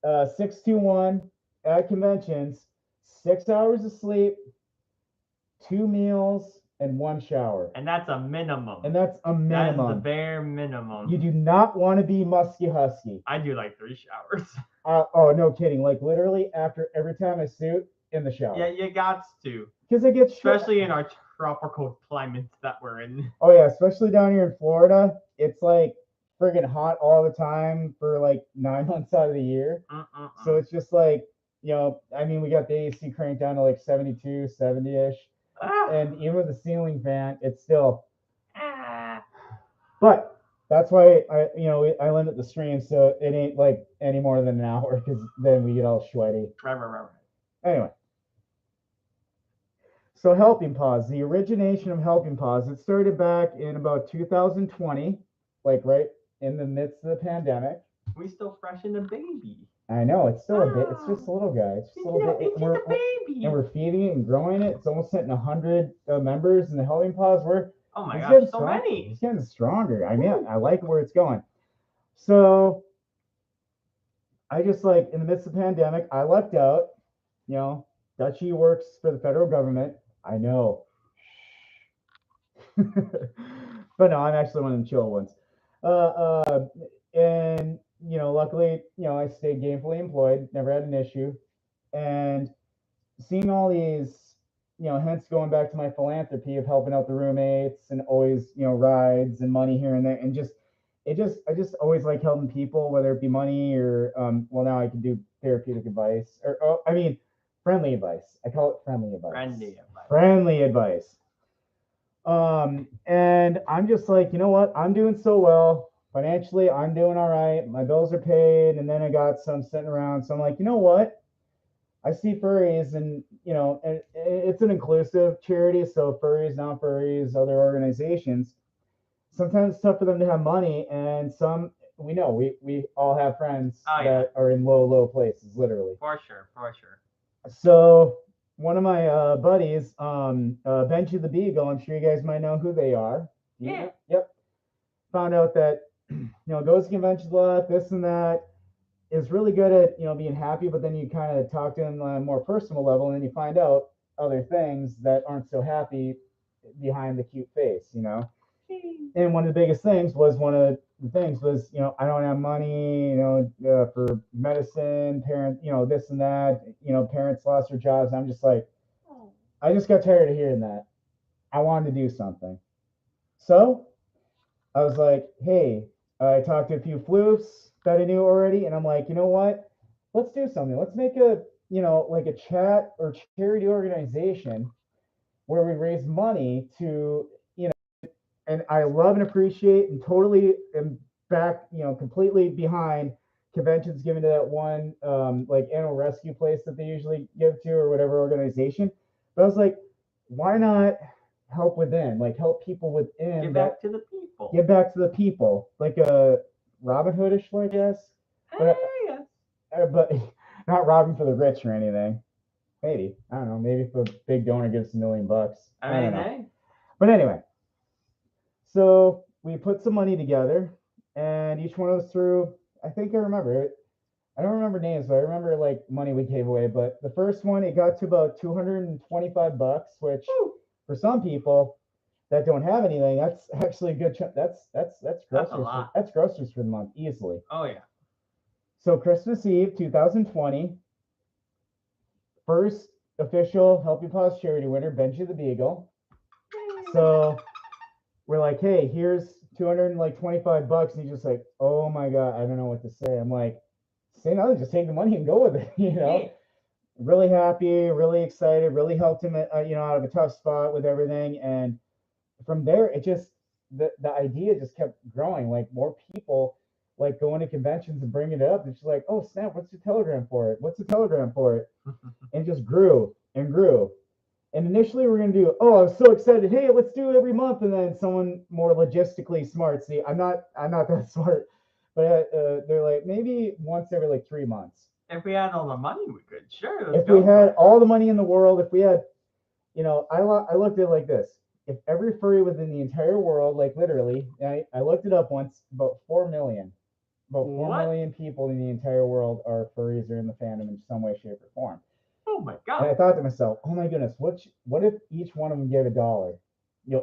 621 at conventions, 6 hours of sleep, 2 meals, and 1 shower. And that's a minimum. That is the bare minimum. You do not want to be musky husky. I do like 3 showers. Oh, no kidding. Like literally after every time I suit, in the shower. Yeah, you got to. Because it gets especially in our tropical climates that we're in. Oh yeah, especially down here in Florida. It's like friggin' hot all the time for like 9 months out of the year. So it's just like, we got the AC cranked down to like 72, 70-ish. And even with the ceiling fan, it's still. But that's why I limit the stream so it ain't like any more than an hour because then we get all sweaty. Right. Anyway. So Helping Paws, the origination of Helping Paws, it started back in about 2020, like right in the midst of the pandemic. We still fresh in the baby. I know, it's still a bit. It's just a little guy. It's just a little bit. It's a baby. And we're feeding it and growing it. It's almost hitting 100 members in the Helping Paws. Oh my gosh, so many. It's getting stronger. I mean, I like where it's going. So I just like in the midst of the pandemic, I lucked out. Dutchy works for the federal government. I know. But no, I'm actually one of the chill ones. And luckily, I stayed gainfully employed, never had an issue. And seeing all these, hence going back to my philanthropy of helping out the roommates and always, rides and money here and there. And I just always like helping people, whether it be money or, now I can do therapeutic advice or, friendly advice. I call it friendly advice. Friendly advice. And I'm just like, you know what? I'm doing so well. If financially, I'm doing all right. My bills are paid, and then I got some sitting around. So I'm like, you know what? I see furries, and it's an inclusive charity, so furries, non-furries, other organizations. Sometimes it's tough for them to have money, and some we all have friends that are in low places, literally. For sure. So one of my buddies, Benji the Beagle, I'm sure you guys might know who they are. Yeah. Yep. Found out that goes to conventions a lot, this and that, is really good at being happy, but then you kind of talk to him on a more personal level, and then you find out other things that aren't so happy behind the cute face. And one of the biggest things was I don't have money, for medicine, parents, this and that, parents lost their jobs. I'm just like, I just got tired of hearing that. I wanted to do something. So I was like, hey, I talked to a few floofs that I knew already, and I'm like, you know what? Let's do something. Let's make a chat or charity organization where we raise money to, and I love and appreciate and totally am back, completely behind conventions given to that one animal rescue place that they usually give to, or whatever organization. But I was like, why not help within, help people within? Give back to the people. Give back to the people, like a Robin Hoodish, I guess. But not robbing for the rich or anything. Maybe, I don't know. Maybe if a big donor gives $1 million, I don't know. Hey. But anyway, so we put some money together, and each one of us threw. I think I remember it. I don't remember names, but I remember money we gave away. But the first one, it got to about $225, which for some people that don't have anything, that's actually a good. That's groceries. That's groceries for the month easily. Oh yeah. So Christmas Eve 2020, first official Helping Paws charity winner, Benji the Beagle. So we're like, hey, here's $225, and he's just like, oh my god, I don't know what to say. I'm like, say nothing, just take the money and go with it. Yeah. Really happy, really excited, really helped him out of a tough spot with everything. And from there, it just the idea just kept growing. Like, more people going to conventions and bringing it up. It's just like, oh snap, what's the Telegram for it? And it just grew and grew. And initially we're going to do, I was so excited, hey, let's do it every month. And then someone more logistically smart, see, I'm not that smart, but they're like, maybe once every 3 months. If we had all the money, we could. Sure. If we had all the money in the world, if we had, I looked at it like this. If every furry within the entire world, literally, I looked it up once, about 4 million. About 4 million people in the entire world are furries or in the fandom in some way, shape, or form. Oh my god. And I thought to myself, oh my goodness, what if each one of them gave $1,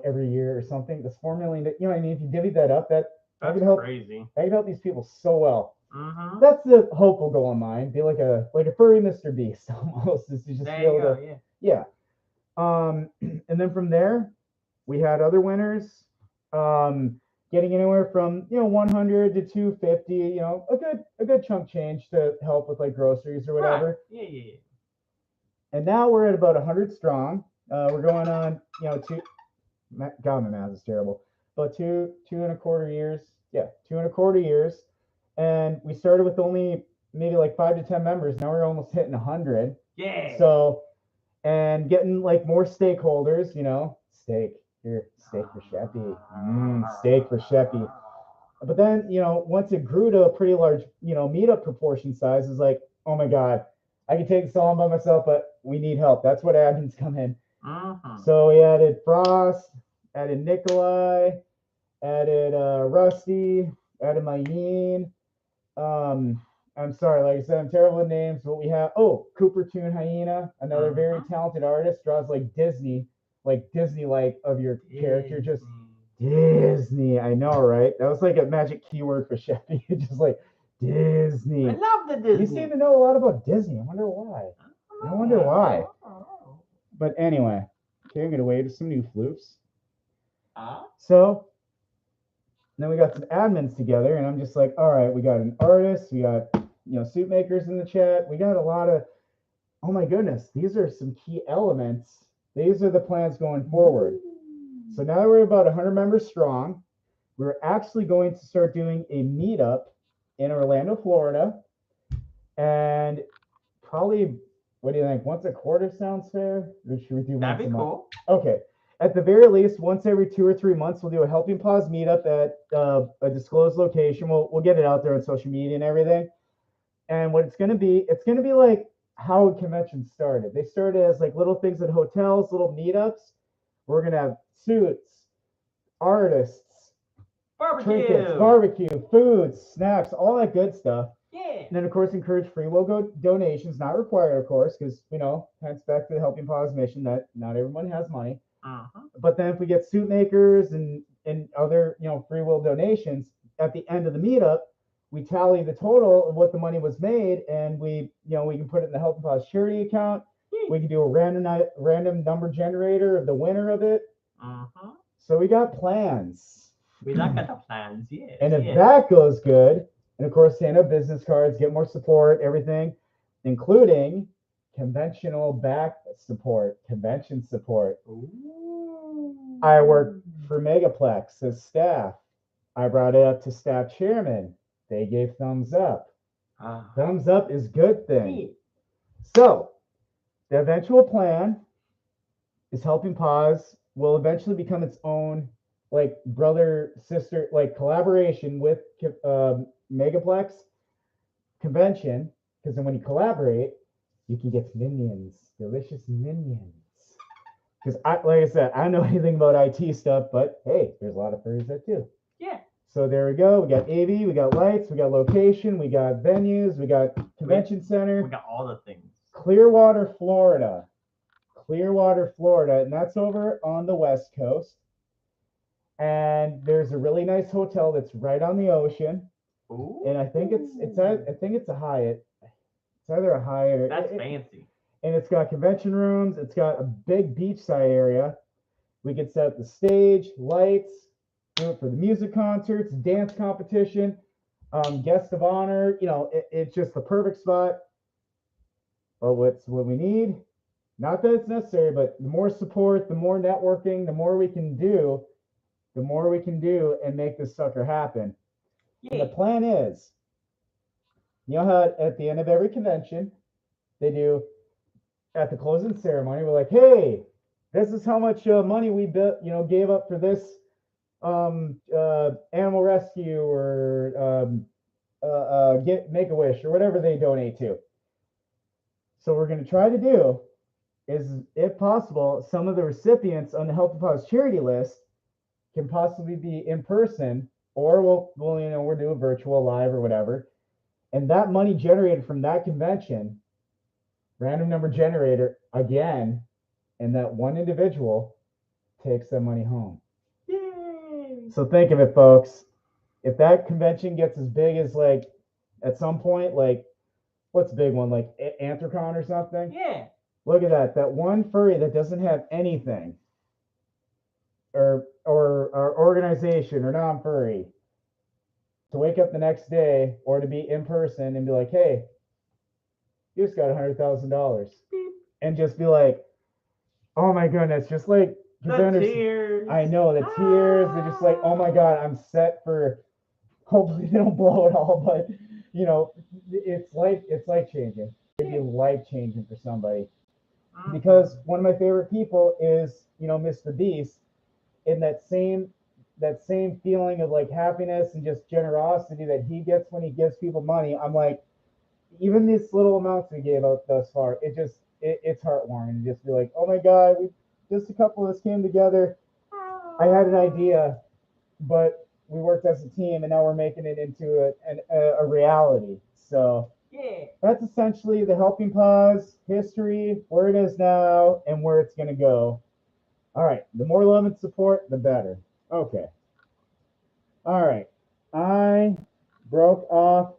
every year or something? That's 4 million. You know what I mean? If you divvy that up, that's crazy. I could help these people so well. Mm-hmm. That's the hopeful goal of mine. Be like a furry Mr. Beast almost. Is to just there be able you go, to, yeah. And then from there, we had other winners. Getting anywhere from 100 to 250. A good chunk change to help with groceries or whatever. Right. Yeah. And now we're at about 100 strong. We're going on, two. God, my math is terrible. About two and a quarter years. Yeah, 2.25 years. And we started with only maybe 5 to 10 members. Now we're almost hitting 100. Yeah. So, and getting more stakeholders. Steak for Sheppy. Steak for Sheppy. But then, once it grew to a pretty large, meetup proportion size, is like, oh my God, I can take this all by myself, but we need help. That's what admins come in. Mm-hmm. So we added Frost, added Nikolai, added Rusty, added Mayeen. I'm sorry, like I said, I'm terrible with names, but we have, Cooper Toon Hyena, another very talented artist, draws Disney, of your character, just Disney. I know, right? That was a magic keyword for Sheppy. Just Disney. I love the Disney. You seem to know a lot about Disney. I wonder why. But anyway, okay, I'm gonna wait for some new floofs. So then we got some admins together, and I'm just like, all right, we got an artist, we got suit makers in the chat, we got a lot of, oh my goodness, these are some key elements. These are the plans going forward. So now we're about 100 members strong. we're actually going to start doing a meetup in Orlando, Florida, and probably, what do you think? Once a quarter sounds fair, or should we do That'd once be a month? cool. Okay. At the very least, once every 2 or 3 months, we'll do a Helping Paws meetup at a disclosed location. We'll get it out there on social media and everything. And what it's gonna be like how conventions started. They started as like little things at hotels, little meetups. We're gonna have suits, artists, trinkets, barbecue, foods, snacks, all that good stuff. Yeah. And then, of course, encourage free will donations, not required, of course, because, hence back to the Helping Paws mission that not everyone has money. But then if we get suit makers and other, free will donations, at the end of the meetup, we tally the total of what the money was made, and we can put it in the Helping Paws charity account. We can do a random number generator of the winner of it. So we got plans. We got the plans, yeah. And if that goes good, and of course, Santa business cards, get more support, everything, including convention support. Ooh. I work for Megaplex as staff. I brought it up to staff chairman. They gave thumbs up. Thumbs up is good thing. So the eventual plan is Helping Paws will eventually become its own like brother sister like collaboration with Megaplex convention, because then when you collaborate, you can get minions, delicious minions. Because like I said, I don't know anything about IT stuff, but hey, there's a lot of furries that do. Yeah. So there we go. We got AV, we got lights, we got location, we got venues, we got convention center. We got all the things. Clearwater, Florida, and that's over on the West Coast. And there's a really nice hotel that's right on the ocean. Ooh. And I think it's a Hyatt. It's either a Hyatt or that's fancy. And it's got convention rooms. It's got a big beachside area. We could set up the stage, lights, do it for the music concerts, dance competition, guest of honor. It's just the perfect spot. But what we need, not that it's necessary, but the more support, the more networking, the more we can do and make this sucker happen. Yeah. And the plan is, how at the end of every convention, they do at the closing ceremony, we're like, hey, this is how much money we gave up for this animal rescue or Make-A-Wish or whatever they donate to. So what we're going to try to do is, if possible, some of the recipients on the Helping Paws charity list can possibly be in person, or we'll do a virtual live or whatever. And that money generated from that convention, random number generator again, and that one individual takes that money home. Yay! So think of it, folks. If that convention gets as big as like at some point, like what's a big one, like Anthrocon or something? Yeah. Look at that. That one furry that doesn't have anything, or organization or non-furry, to wake up the next day or to be in person and be like, hey, you just got $100,000, and just be like, oh my goodness, just like the tears. I know the tears. They're just like, oh my god, I'm set for. Hopefully they don't blow it all, but it's life changing. It'd be life changing for somebody, because one of my favorite people is Mr. Beast, in that same feeling of like happiness and just generosity that he gets when he gives people money. I'm like, even these little amounts we gave out thus far, it's heartwarming to just be like, oh my god, just a couple of us came together. I had an idea, but we worked as a team, and now we're making it into a reality. So yeah, that's essentially the Helping Paws history, where it is now, and where it's going to go. All right, the more love and support, the better. Okay. All right, I broke off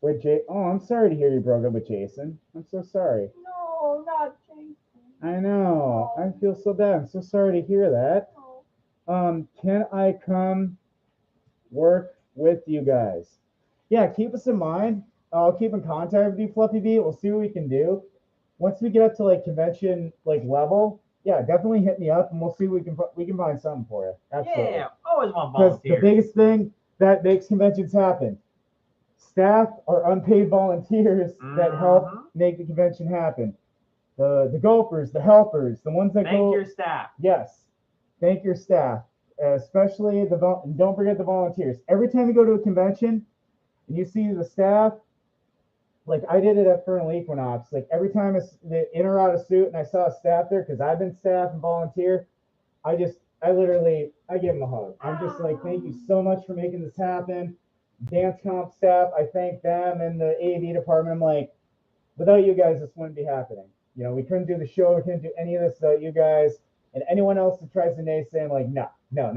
with Jay. Oh, I'm sorry to hear you broke up with Jason. I'm so sorry. No, not Jason. I know. No. I feel so bad. I'm so sorry to hear that. No. Can I come work with you guys? Yeah, keep us in mind. I'll keep in contact with you, Fluffy B. We'll see what we can do. Once we get up to like convention like level, yeah, definitely hit me up, and we'll see if we can find something for you. Absolutely. Yeah, always want Because the volunteers. biggest thing that makes conventions happen, staff are unpaid volunteers that help make the convention happen. The gophers, the helpers, the ones that Thank your staff. Yes, thank your staff, especially don't forget the volunteers. Every time you go to a convention and you see the staff, like I did it at Fernal Equinox. Like every time it's in or out of suit and I saw a staff there, because I've been staff and volunteer, I give them a hug. I'm just like, thank you so much for making this happen. Dance comp staff, I thank them, and the AV department. I'm like, without you guys, this wouldn't be happening. You know, we couldn't do the show, we couldn't do any of this without you guys. And anyone else that tries to naysay, I'm like, no,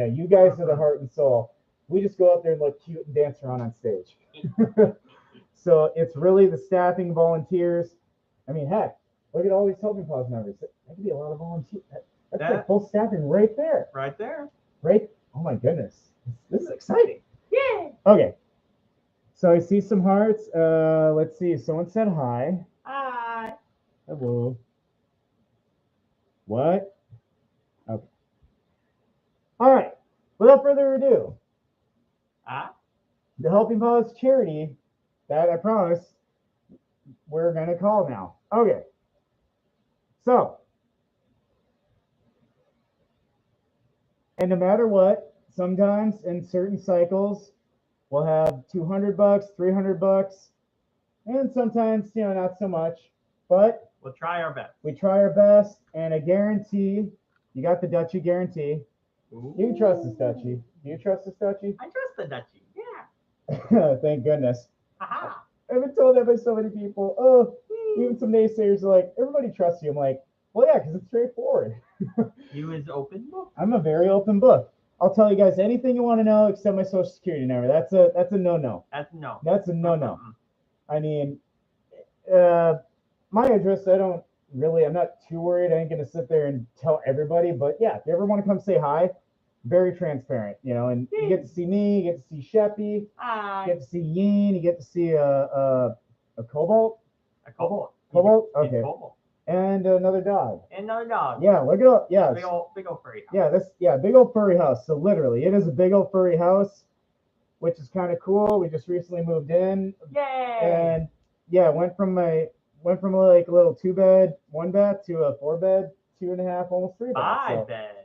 you guys are the heart and soul. We just go up there and look cute and dance around on stage. So it's really the staffing, volunteers. I mean, heck, look at all these Helping Paws members. That could be a lot of volunteers. That's like full staffing right there. Right there. Right? Oh my goodness. This is exciting. Yeah. Okay. So I see some hearts. Let's see. Someone said hi. Hi. Hello. What? Okay. All right. Without further ado, the Helping Paws charity that I promised we're going to call now. Okay. So, and no matter what, sometimes in certain cycles, we'll have $200, $300, and sometimes, not so much, but we'll try our best. We try our best, and I guarantee, you got the Dutchie guarantee. Ooh. You can trust this Dutchie. Do you trust this Dutchie? I trust the Dutchie, yeah. Thank goodness. Aha. I've been told that by so many people. Oh, even some naysayers are like, everybody trusts you. I'm like, well, yeah, because it's straightforward. You is open book? I'm a very open book. I'll tell you guys anything you want to know except my social security number. That's a no-no. That's a no. That's a no-no. I mean, my address, I'm not too worried. I ain't going to sit there and tell everybody. But yeah, if you ever want to come say hi, very transparent, and you get to see me, you get to see Sheppy, you get to see Yeen, you get to see a cobalt. A cobalt. Cobalt? Okay. Cobalt. And another dog. Yeah, look it up. Yeah. Big old furry house. Big old furry house. So literally, it is a big old furry house, which is kind of cool. We just recently moved in. Yay! And yeah, went from like a little 2-bed, 1-bath to a 4-bed, 2.5, almost 3 beds. 5 bed.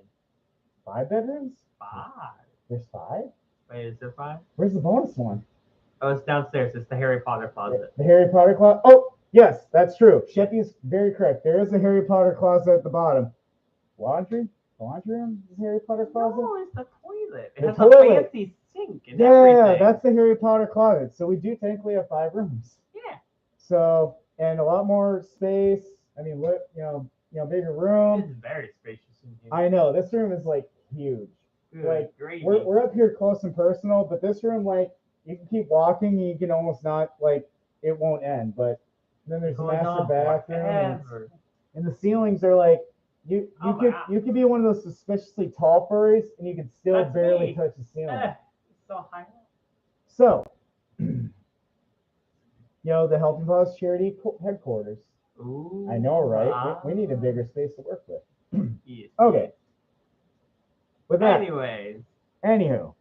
5 bedrooms? 5. There's 5? Wait, is there 5? Where's the bonus one? Oh, it's downstairs. It's the Harry Potter closet. The Harry Potter closet? Oh, yes, that's true. Sheppy's very correct. There is a Harry Potter closet at the bottom. Laundry? The laundry room is the Harry Potter closet? No, it's the toilet. It the has toilet. a fancy sink and everything. Yeah, that's the Harry Potter closet. So we do technically have 5 rooms. Yeah. So, and a lot more space. I mean, bigger room. It's very spacious in here. I know. This room is like huge. Like we're up here close and personal, but this room, like, you can keep walking and you can almost not, like, it won't end. But then there's a master bathroom, and the ceilings are like you could be one of those suspiciously tall furries and you can still barely touch the ceiling. It's so high. So, the Helping Paws charity headquarters. Ooh, I know, right? Wow. We need a bigger space to work with. Yes. Okay. With that. Anywho.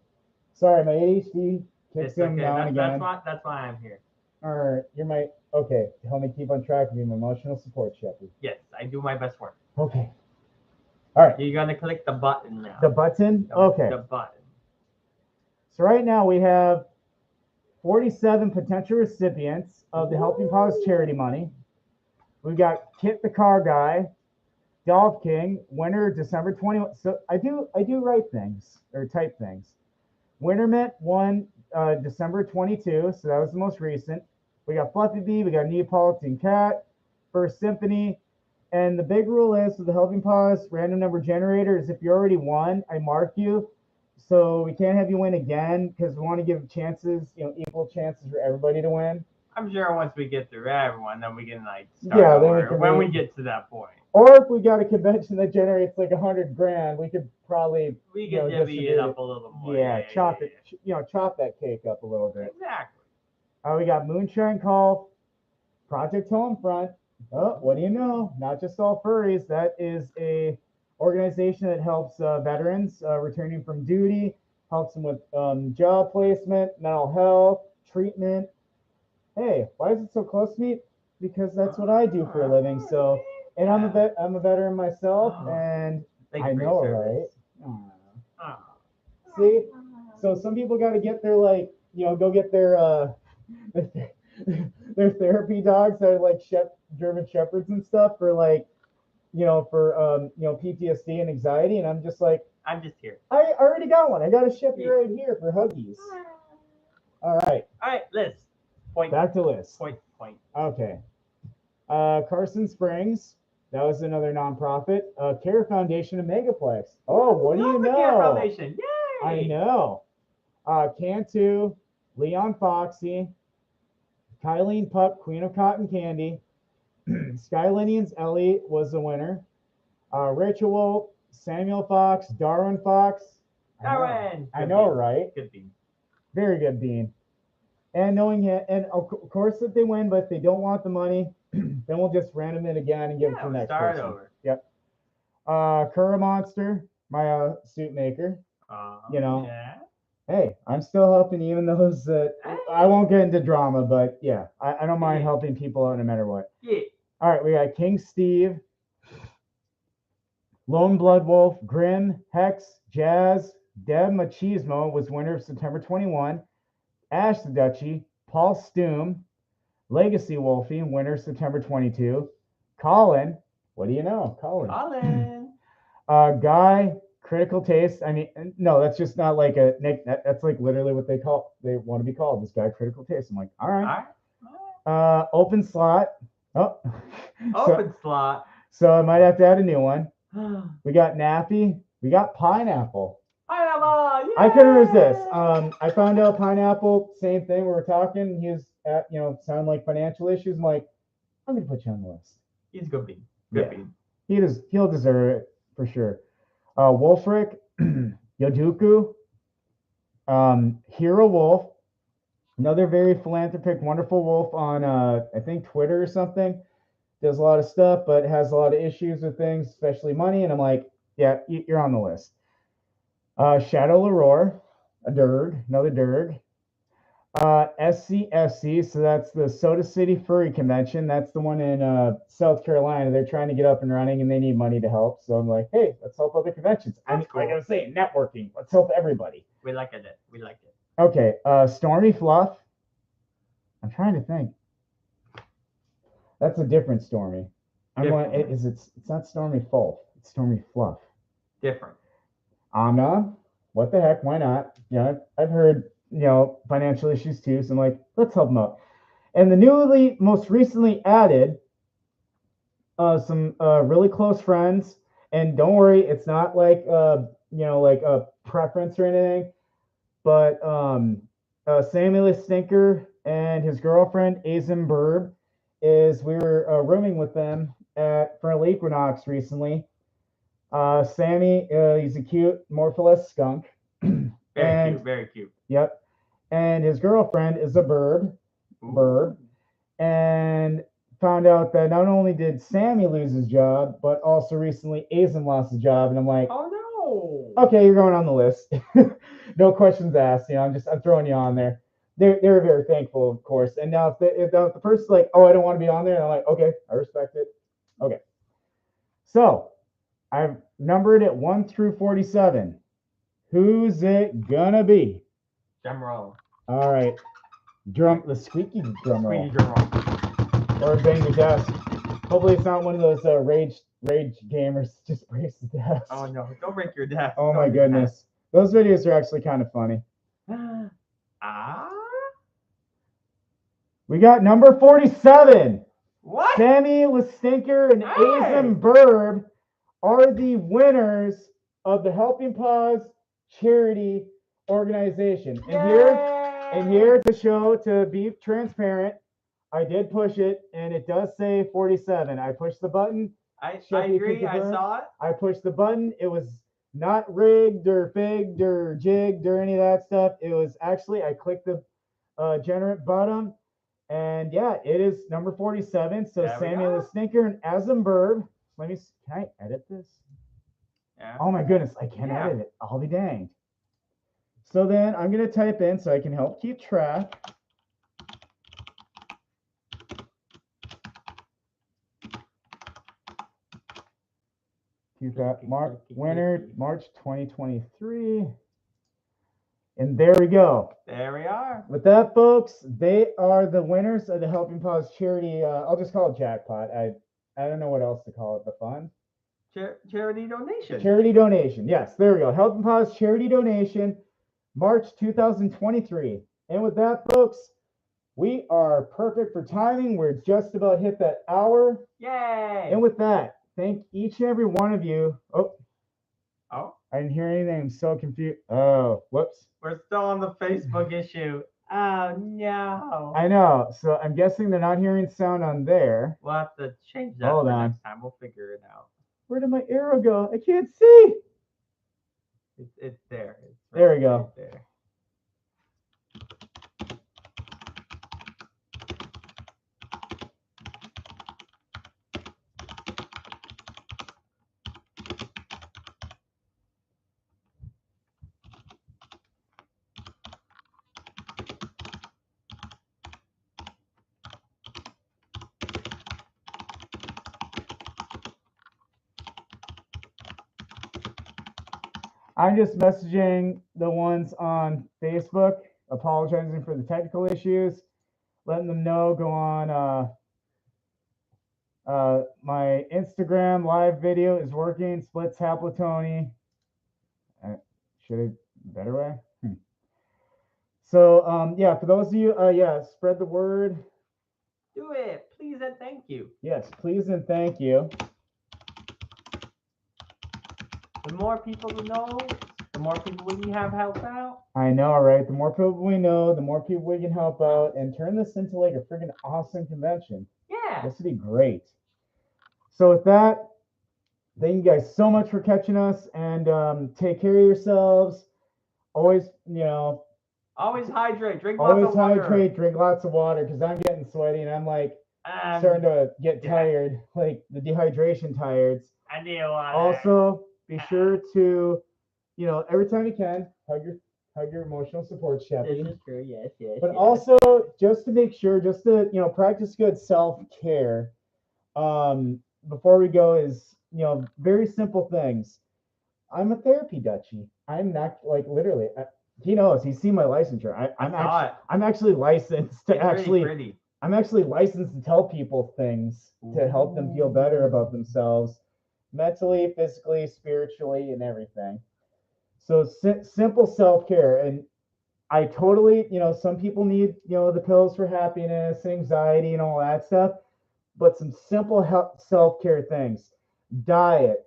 Sorry, my ADHD kicks in now and again. That's why I'm here. Or okay, to help me keep on track of you, my emotional support, Sheppy. Yes, I do my best work. Okay. All right. You're gonna click the button now. The button? Okay. The button. So right now we have 47 potential recipients of the Helping Paws charity money. We've got Kit the Car Guy, Golf King, winner December 21. So I do write things or type things. Wintermint won December 22, so that was the most recent. We got Fluffy Bee, we got Neapolitan Cat, First Symphony, and the big rule is with the Helping Paws random number generator is if you already won, I mark you. So we can't have you win again because we want to give chances, equal chances for everybody to win. I'm sure once we get through everyone, then we can start over when we get to that point. Or if we got a convention that generates like $100,000, we could probably divvy it up a little more. Yeah, chop that cake up a little bit. Exactly. We got Moonshine Call, Project Home Front. Oh, what do you know? Not just all furries. That is a organization that helps veterans returning from duty, helps them with job placement, mental health, treatment. Hey, why is it so close to me? Because that's what I do for a living. So, and I'm a veteran myself, and I know, right? See, so some people got to get their go get their their therapy dogs that are like German shepherds and stuff for for PTSD and anxiety, and I'm just like, I'm just here. I already got one. I got a Sheppy right here for huggies. All right, list. Point. Back to list. Point. Okay. Carson Springs. That was another nonprofit. Care Foundation of Megaplex. Oh, what do you know? Care Foundation. Yay! I know. Cantu, Leon Foxy, Kylene Pup, Queen of Cotton Candy. Skylinians Ellie was the winner. Ritual, Samuel Fox, Darwin Fox. Darwin. I know, right? Good bean. Very good bean. And knowing him, and of course that they win, but if they don't want the money, then we'll just random it again and give it to the next start person. Over. Yep. Kura Monster, my suit maker. Yeah. Hey, I'm still helping even those that I won't get into drama, but yeah, I don't mind helping people out no matter what. Yeah. All right, we got King Steve, Lone Blood Wolf, Grim, Hex, Jazz, Deb Machismo was winner of September 21. Ash the Duchy, Paul Stoom, Legacy Wolfie, winner September 22. Colin, what do you know? Colin. Guy, Critical Taste. I mean, no, that's just not like a nick. That's like literally what they want to be called. This guy, Critical Taste. I'm like, all right. Open Slot. Oh. Open Slot. So I might have to add a new one. We got Nappy. We got Pineapple. Pineapple, I couldn't resist. I found out Pineapple, same thing. We were talking. He was at, sound like financial issues. I'm like, I'm gonna put you on the list. He's a good bean. Bean. He'll deserve it for sure. Wolfric, Yoduku, Hero Wolf, another very philanthropic, wonderful wolf on I think Twitter or something. Does a lot of stuff, but has a lot of issues with things, especially money. And I'm like, yeah, you're on the list. Shadow Leroy, another Durg. SCFC, so that's the Soda City Furry Convention. That's the one in South Carolina. They're trying to get up and running, and they need money to help. So I'm like, hey, let's help other conventions. Cool. Like I was saying, networking. Let's help everybody. We like it. Okay, Stormy Fluff. I'm trying to think. That's a different Stormy. It's not Stormy Fluff. It's Stormy Fluff. Different. Anna, what the heck? Why not? I've heard financial issues too, so I'm like, let's help them out. And the most recently added, some really close friends. And don't worry, it's not like like a preference or anything. But Samuel Stinker and his girlfriend Azim Burb we were rooming with them at Fernley Equinox recently. Sammy, he's a cute morpholess skunk. Very cute. Yep. And his girlfriend is a burb. And found out that not only did Sammy lose his job, but also recently Azim lost his job. And I'm like, oh no. Okay, you're going on the list. No questions asked. I'm throwing you on there. They're very thankful, of course. And now if the person's like, oh, I don't want to be on there, and I'm like, okay, I respect it. Okay. So I've numbered it 1 through 47. Who's it gonna be? Drum roll. All right. The squeaky drum roll. Squeaky drum roll. Or bang the desk. Hopefully it's not one of those rage gamers just breaks the desk. Oh no, don't break your desk. Oh my goodness. Those videos are actually kind of funny. We got number 47. What? Sammy Lestinker and Azim Burb are the winners of the Helping Paws charity organization. And here to be transparent, I did push it, and it does say 47. I pushed the button. I agree. I saw it. I pushed the button. It was not rigged or figged or jigged or any of that stuff. It was actually, I clicked the generate button, and yeah, it is number 47. So Samuel Stinker and Azim Burb. Can I edit this? Yeah. Oh my goodness, I can't edit it. I'll be danged. So then I'm going to type in so I can help keep track. Winner, March 2023. And there we go. There we are. With that, folks, they are the winners of the Helping Paws charity. I'll just call it jackpot. I don't know what else to call it. The fund. Charity donation. Charity donation. Yes, there we go. Helping Paws charity donation, March 2023. And with that, folks, we are perfect for timing. We're just about hit that hour. Yay! And with that, thank each and every one of you. Oh. I didn't hear anything. I'm so confused. Oh, whoops. We're still on the Facebook issue. Oh, no. I know. So I'm guessing they're not hearing sound on there. We'll have to change that Hold on. next time. We'll figure it out. Where did my arrow go? I can't see. It's there. There we go. Right there. I'm just messaging the ones on Facebook, apologizing for the technical issues, letting them know, go on my Instagram live video is working, splits Haplotony. Should I better way? So yeah, for those of you, yeah, spread the word. Do it, please and thank you. Yes, please and thank you. The more people to know, the more people we can have help out. I know, right? The more people we know, the more people we can help out and turn this into like a freaking awesome convention. Yeah. This would be great. So with that, thank you guys so much for catching us, and take care of yourselves. Always, you know. Always hydrate. Drink lots of water. Always hydrate. Drink lots of water, because I'm getting sweaty and I'm like starting to get tired, like the dehydration tired. I need water. Also, be sure to, you know, every time you can, hug your emotional support, Sheppy. This is true, yes. But also, just to make sure, just to, you know, practice good self-care. Before we go is, you know, very simple things. I'm a therapy Dutchie. I'm not, like, literally, he knows, he's seen my licensure. I'm actually licensed to I'm actually licensed to tell people things to help them feel better about themselves, mentally, physically, spiritually, and everything. So simple self-care. And I totally, you know, some people need, you know, the pills for happiness, anxiety, and all that stuff, but some simple self-care things: diet,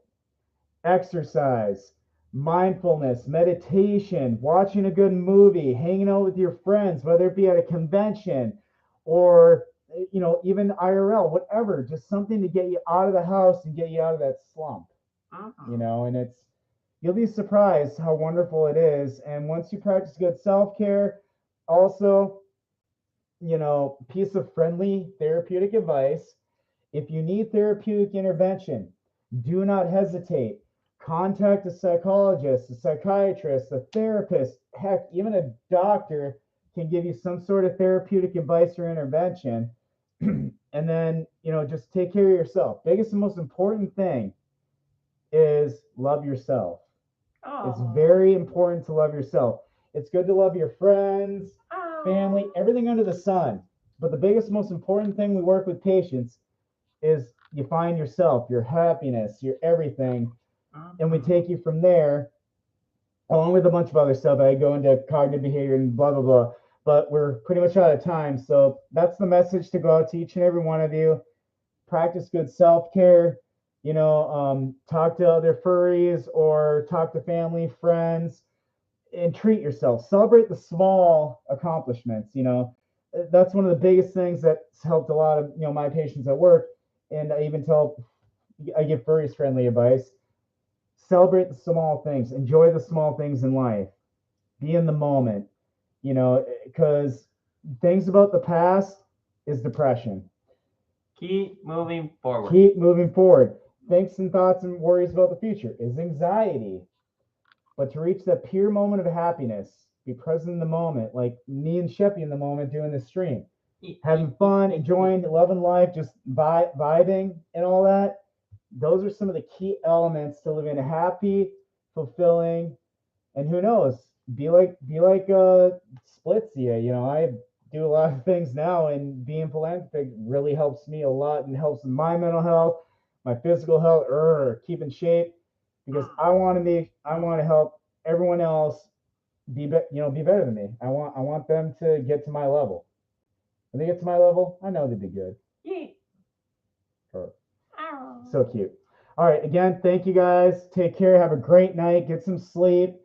exercise, mindfulness, meditation, watching a good movie, hanging out with your friends, whether it be at a convention or, you know, even IRL, whatever, just something to get you out of the house and get you out of that slump. You know, and you'll be surprised how wonderful it is. And once you practice good self-care, also, you know, piece of friendly therapeutic advice: if you need therapeutic intervention, do not hesitate. Contact a psychologist, a psychiatrist, a therapist, heck, even a doctor can give you some sort of therapeutic advice or intervention. And then, you know, just take care of yourself. Biggest and most important thing is love yourself. It's very important to love yourself. It's good to love your friends, family, everything under the sun. But the biggest, most important thing we work with patients is you find yourself, your happiness, your everything. And we take you from there, along with a bunch of other stuff. I go into cognitive behavior and blah, blah, blah. But we're pretty much out of time. So that's the message to go out to each and every one of you. Practice good self-care. You know, talk to other furries or talk to family, friends, and treat yourself. Celebrate the small accomplishments. You know, that's one of the biggest things that's helped a lot of, you know, my patients at work. And I give furries friendly advice. Celebrate the small things. Enjoy the small things in life. Be in the moment, you know, because things about the past is depression. Keep moving forward. Keep moving forward. thinks and thoughts and worries about the future is anxiety. But to reach that pure moment of happiness, be present in the moment, like me and Sheppy in the moment doing the stream, having fun, enjoying, loving life, just vibing and all that. Those are some of the key elements to living a happy, fulfilling, and who knows, be like Splitsia. You know, I do a lot of things now, and being philanthropic really helps me a lot and helps my mental health, my physical health, keep in shape, because I want to help everyone else be better than me. I want them to get to my level. When they get to my level, I know they'd be good. So cute. All right, again, thank you guys. Take care. Have a great night. Get some sleep.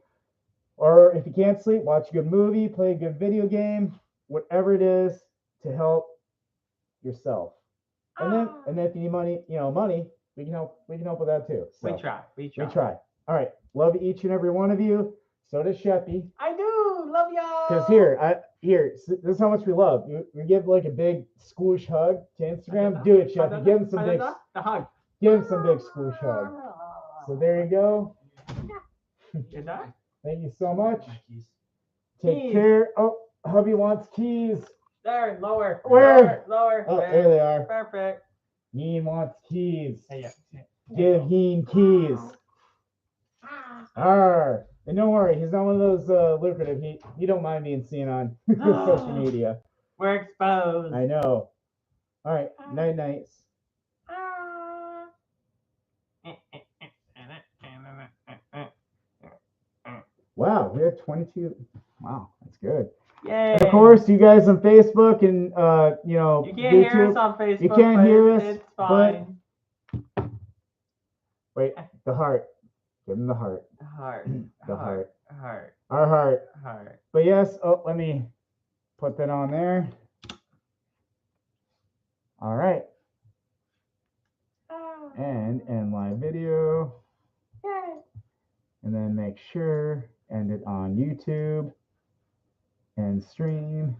Or if you can't sleep, watch a good movie, play a good video game, whatever it is to help yourself. And then if you need money, we can help with that too. So, We try. We try. All right. Love each and every one of you. So does Sheppy. I do. Love y'all. Because this is how much we love. We give like a big squoosh hug to Instagram. Do it, Sheppy. Give him some big hug. Give him some big squoosh hug. So there you go. Good night. Thank you so much. Take care. Oh, hubby wants keys. There, lower. Where? Lower. Oh, there they are. Perfect. Heen wants keys. Hey, yeah. Give Heen keys. Arr. And don't worry, he's not one of those lucrative. He don't mind being seen on social media. We're exposed. I know. All right. Night nights. Wow, we have 22. Wow, that's good. Yay. And of course, you guys on Facebook and you can't YouTube, hear us on Facebook. You can't hear us. It's fine. Wait, the heart. Give him the heart. The heart. The heart. Heart. Our heart. Heart. But yes. Oh, let me put that on there. All right. And end live video. And then make sure end it on YouTube and stream.